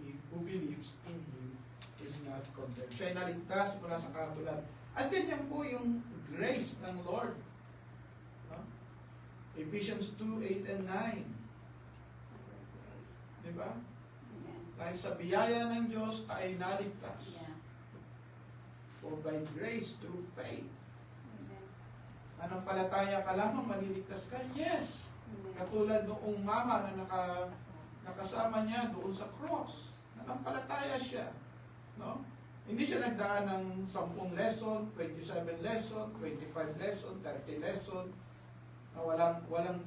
He who believes in Him is not condemned. Siya ay naligtas mula sa katulad. At ganyan po yung grace ng Lord. No? Ephesians 2:8 and 9. Diba? Dahil sa biyaya ng Diyos ay naligtas. For by grace through faith. Anampalataya ka lamang, maliligtas ka? Yes! Katulad noong mama na nakasama niya doon sa cross. Nanampalataya siya. No? Hindi siya nagdaan ng 10 lesson, 27 lesson, 25 lesson, 30 lesson. Na walang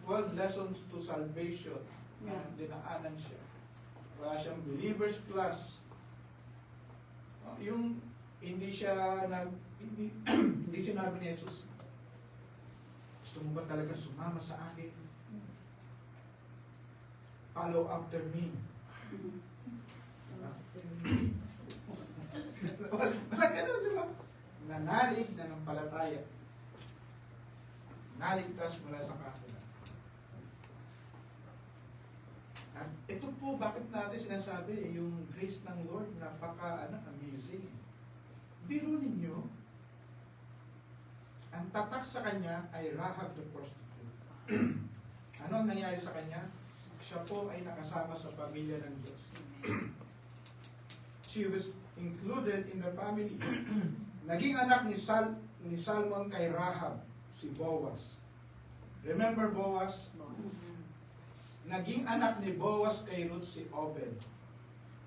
12 lessons to salvation. Na dinaanan siya. Wala siyang believer's class. No? Yung hindi sinabi ni Jesus, gusto mo ba talaga sumama sa akin? Follow after me. Wala ganun, di ba? Nanalig na ng palataya. Naligtas mula sa katulad. At ito po, bakit natin sinasabi, yung grace ng Lord, amazing. Biro ninyo, ang tatak sa kanya ay Rahab the prostitute. Ano ang nangyari sa kanya? Siya po ay nakasama sa pamilya ng Diyos. She was included in the family. Naging anak ni Salmon kay Rahab, si Boaz. Remember Boaz? Naging anak ni Boaz kay Ruth si Obed.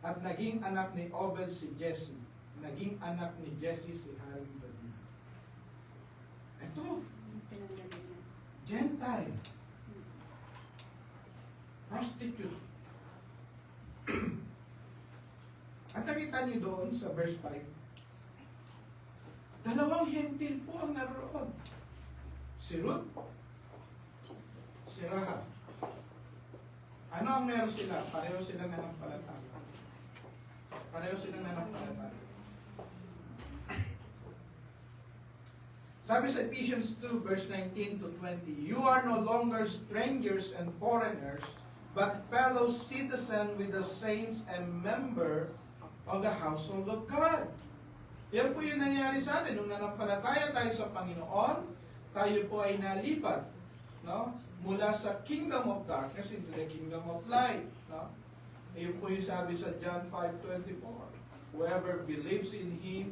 At naging anak ni Obed si Jesse. Naging anak ni Jesse si Haring David. Ito, Gentile. Prostitute. At nakita niyo doon sa verse 5, dalawang hentil po ang naroon. Si Ruth, si Rahab. Ano ang meron sila? Pareho silang nanampalataya. Pareho silang nanampalataya. Sabi sa Ephesians 2 verse 19 to 20, you are no longer strangers and foreigners, but fellow citizen with the saints and member of the household of God. Yan po yung nangyari sa atin. Nung nanampalataya tayo sa Panginoon, tayo po ay nalipat, no? Mula sa kingdom of darkness into the kingdom of light. No? Yun po yung sabi sa John 5:24. Whoever believes in Him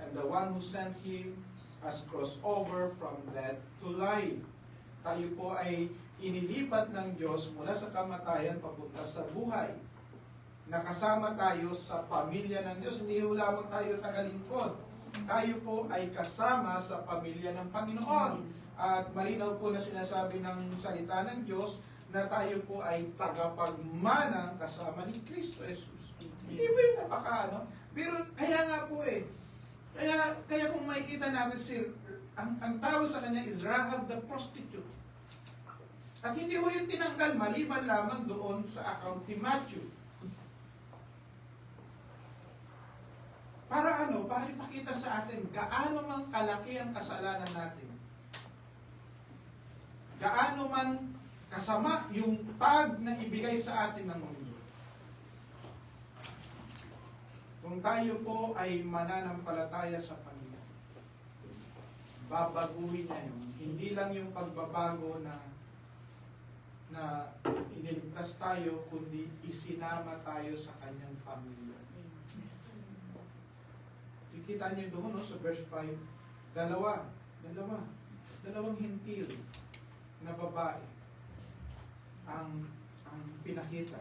and the one who sent Him has crossed over from death to life. Tayo po ay inilipat ng Diyos mula sa kamatayan papunta sa buhay. Nakasama tayo sa pamilya ng Diyos. Hindi ho lamang tayo tagalingkod. Tayo po ay kasama sa pamilya ng Panginoon. At malinaw po na sinasabi ng salita ng Diyos na tayo po ay tagapagmanang kasama ni Kristo Jesus. Hindi ba yung pero kaya nga po kaya kung makikita natin ang tawag sa kanya is Rahab the prostitute. At hindi ho yung tinanggal maliban lamang doon sa account ni Matthew. Para Para ipakita sa atin gaano man kalaki ang kasalanan natin. Gaano man kasama yung tag na ibigay sa atin ng mundo. Kung tayo po ay mananampalataya sa Panginoon, babaguhin niya yun. Hindi lang yung pagbabago na iniligtas tayo, kundi isinama tayo sa kanyang pamilya. Kikita niyo doon, no, sa verse 5, dalawang hintil na babae ang pinakita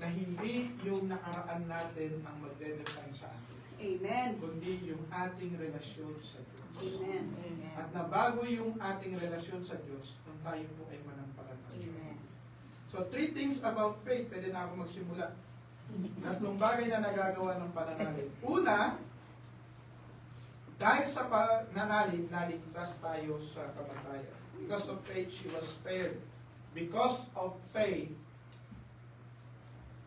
na hindi yung nakaraan natin ang magde-define sa atin, Amen. kundi yung ating relasyon sa Diyos. Amen. At nabago yung ating relasyon sa Diyos nung tayo po ay manampalataya. Amen. So, 3 things about faith. Pwede na ako magsimula. Tatlong bagay na nagagawa ng pananalig. Una, dahil sa pananalig, naligtas tayo sa kamatayan. Because of faith, she was spared. Because of faith,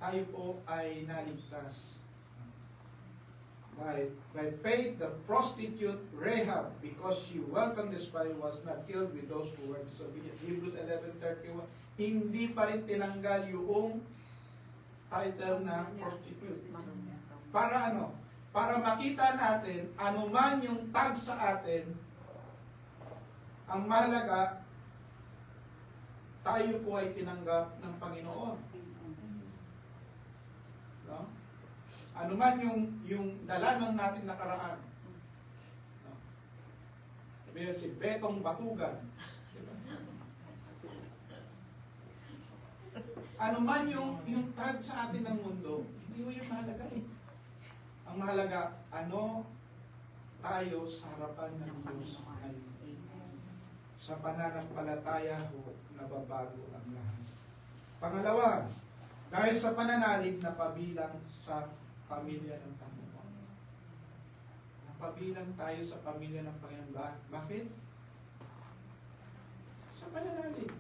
tayo po ay naligtas. By faith, the prostitute Rahab, because she welcomed the spy, was not killed with those who were disobedient. Hebrews 11:31. Hindi pa rin tinanggal yung title na prostitute. Para ano? Para makita natin, anuman yung tag sa atin, ang mahalaga, tayo po ay tinanggap ng Panginoon. No? Anuman yung dalanang natin nakaraan. No? Sabi si Betong Batugan. Anuman yung tag sa atin ng mundo, hindi mo yung mahalaga eh. Ang mahalaga, ano tayo sa harapan ng Diyos ngayon. Sa pananampalataya ho, nababago ang lahat. Pangalawa, dahil sa pananalig, napabilang sa pamilya ng Panginoon. Napabilang tayo sa pamilya ng Panginoon. Bakit? Sa pananalig.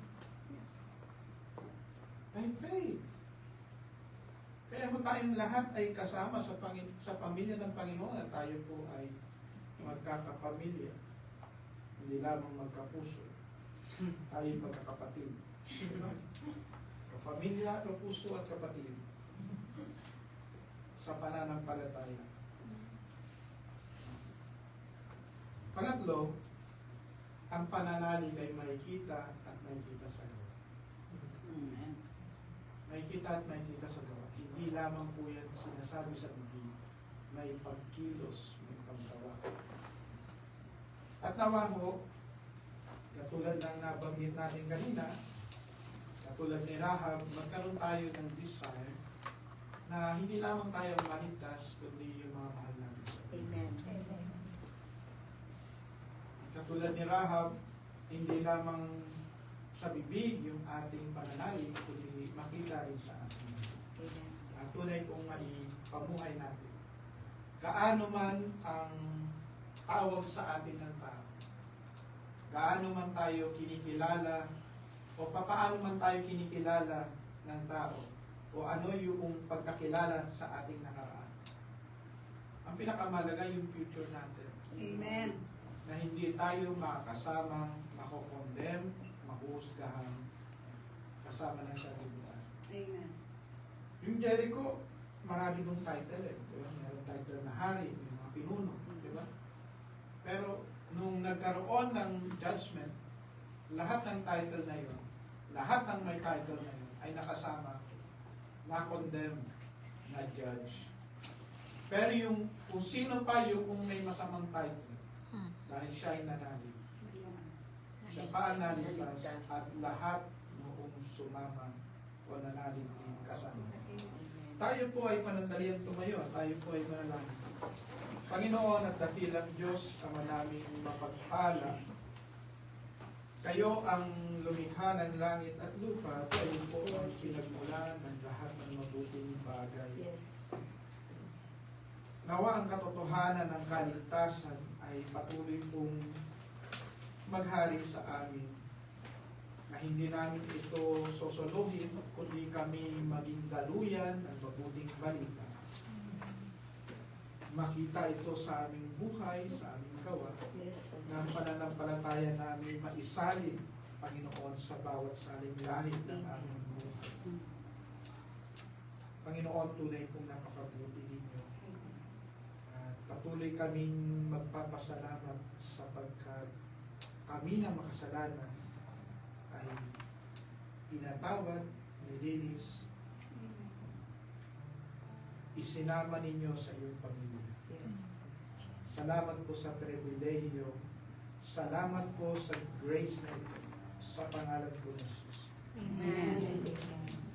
By faith. Kaya kung tayong lahat ay kasama sa pamilya ng Panginoon at tayo po ay magkakapamilya, hindi lamang magkapuso, tayo magkakapatid. Diba? Kapamilya, kapuso at kapatid sa pananampalataya. Pangatlo, ang pananalig ay makikita at makikita sa gawa. Makikita at makikita sa gawa. Hindi lamang po yan sinasabi sa bibig, may pagkilos, may paggawa. At nawa mo, katulad ng nabanggit natin kanina, katulad ni Rahab, magkaroon tayo ng desire na hindi lamang tayo maligtas, kundi yung mga mahal natin sa Diyos. Amen. Katulad ni Rahab, hindi lamang sa bibig yung ating pananalig, kundi makita rin sa ating Amen. at tunay kong maipamuhay natin. Gaano man ang tawag sa atin ng tao, gaano man tayo kinikilala, o papaano man tayo kinikilala ng tao, o ano yung pagkakilala sa ating nakaraan. Ang pinakamalaga yung future natin. Amen. Na hindi tayo makakasamang, makokondem, mahuhusgahan, kasama ng sanlibutan. Amen. Yung Jericho, marami dong title eh. Diba? Meron title na hari, may mga pinuno. Diba? Pero nung nagkaroon ng judgment, lahat ng title na yun, lahat ng may title na yun, ay nakasama, na-condemn, na-judge. Pero yung kung sino pa yung kung may masamang title, dahil siya ay nanalig, siya pa ang naligtas at lahat noong sumama o nanalig din kasama. Tayo po ay panandalian tumayo, tayo po ay manalangin. Panginoon at dakilang Diyos, Ama naming mapagpala, kayo ang lumikha ng langit at lupa, kayo po ang pinagmulan ng lahat ng mabuting bagay. Yes. Nawa ang katotohanan ng kaligtasan ay patuloy pong maghari sa amin, na hindi namin ito sosolohin, kundi kami maging daluyan ng mabuting balita. Makita ito sa aming buhay, sa aming gawa, Yes. na ang pananampalataya namin maisalin, Panginoon, sa bawat saling lahit ng aming buhay. Panginoon, tunay pong napakabuti ninyo. At Patuloy kaming magpapasalamat sapagkat kami na makasalanan ay pinatawad, nilinis, isinama ninyo sa iyong pamilya. Yes. Salamat po sa pribilehiyo. Salamat po sa grace na ito. Sa pangalan po ni Jesus. Amen. Amen.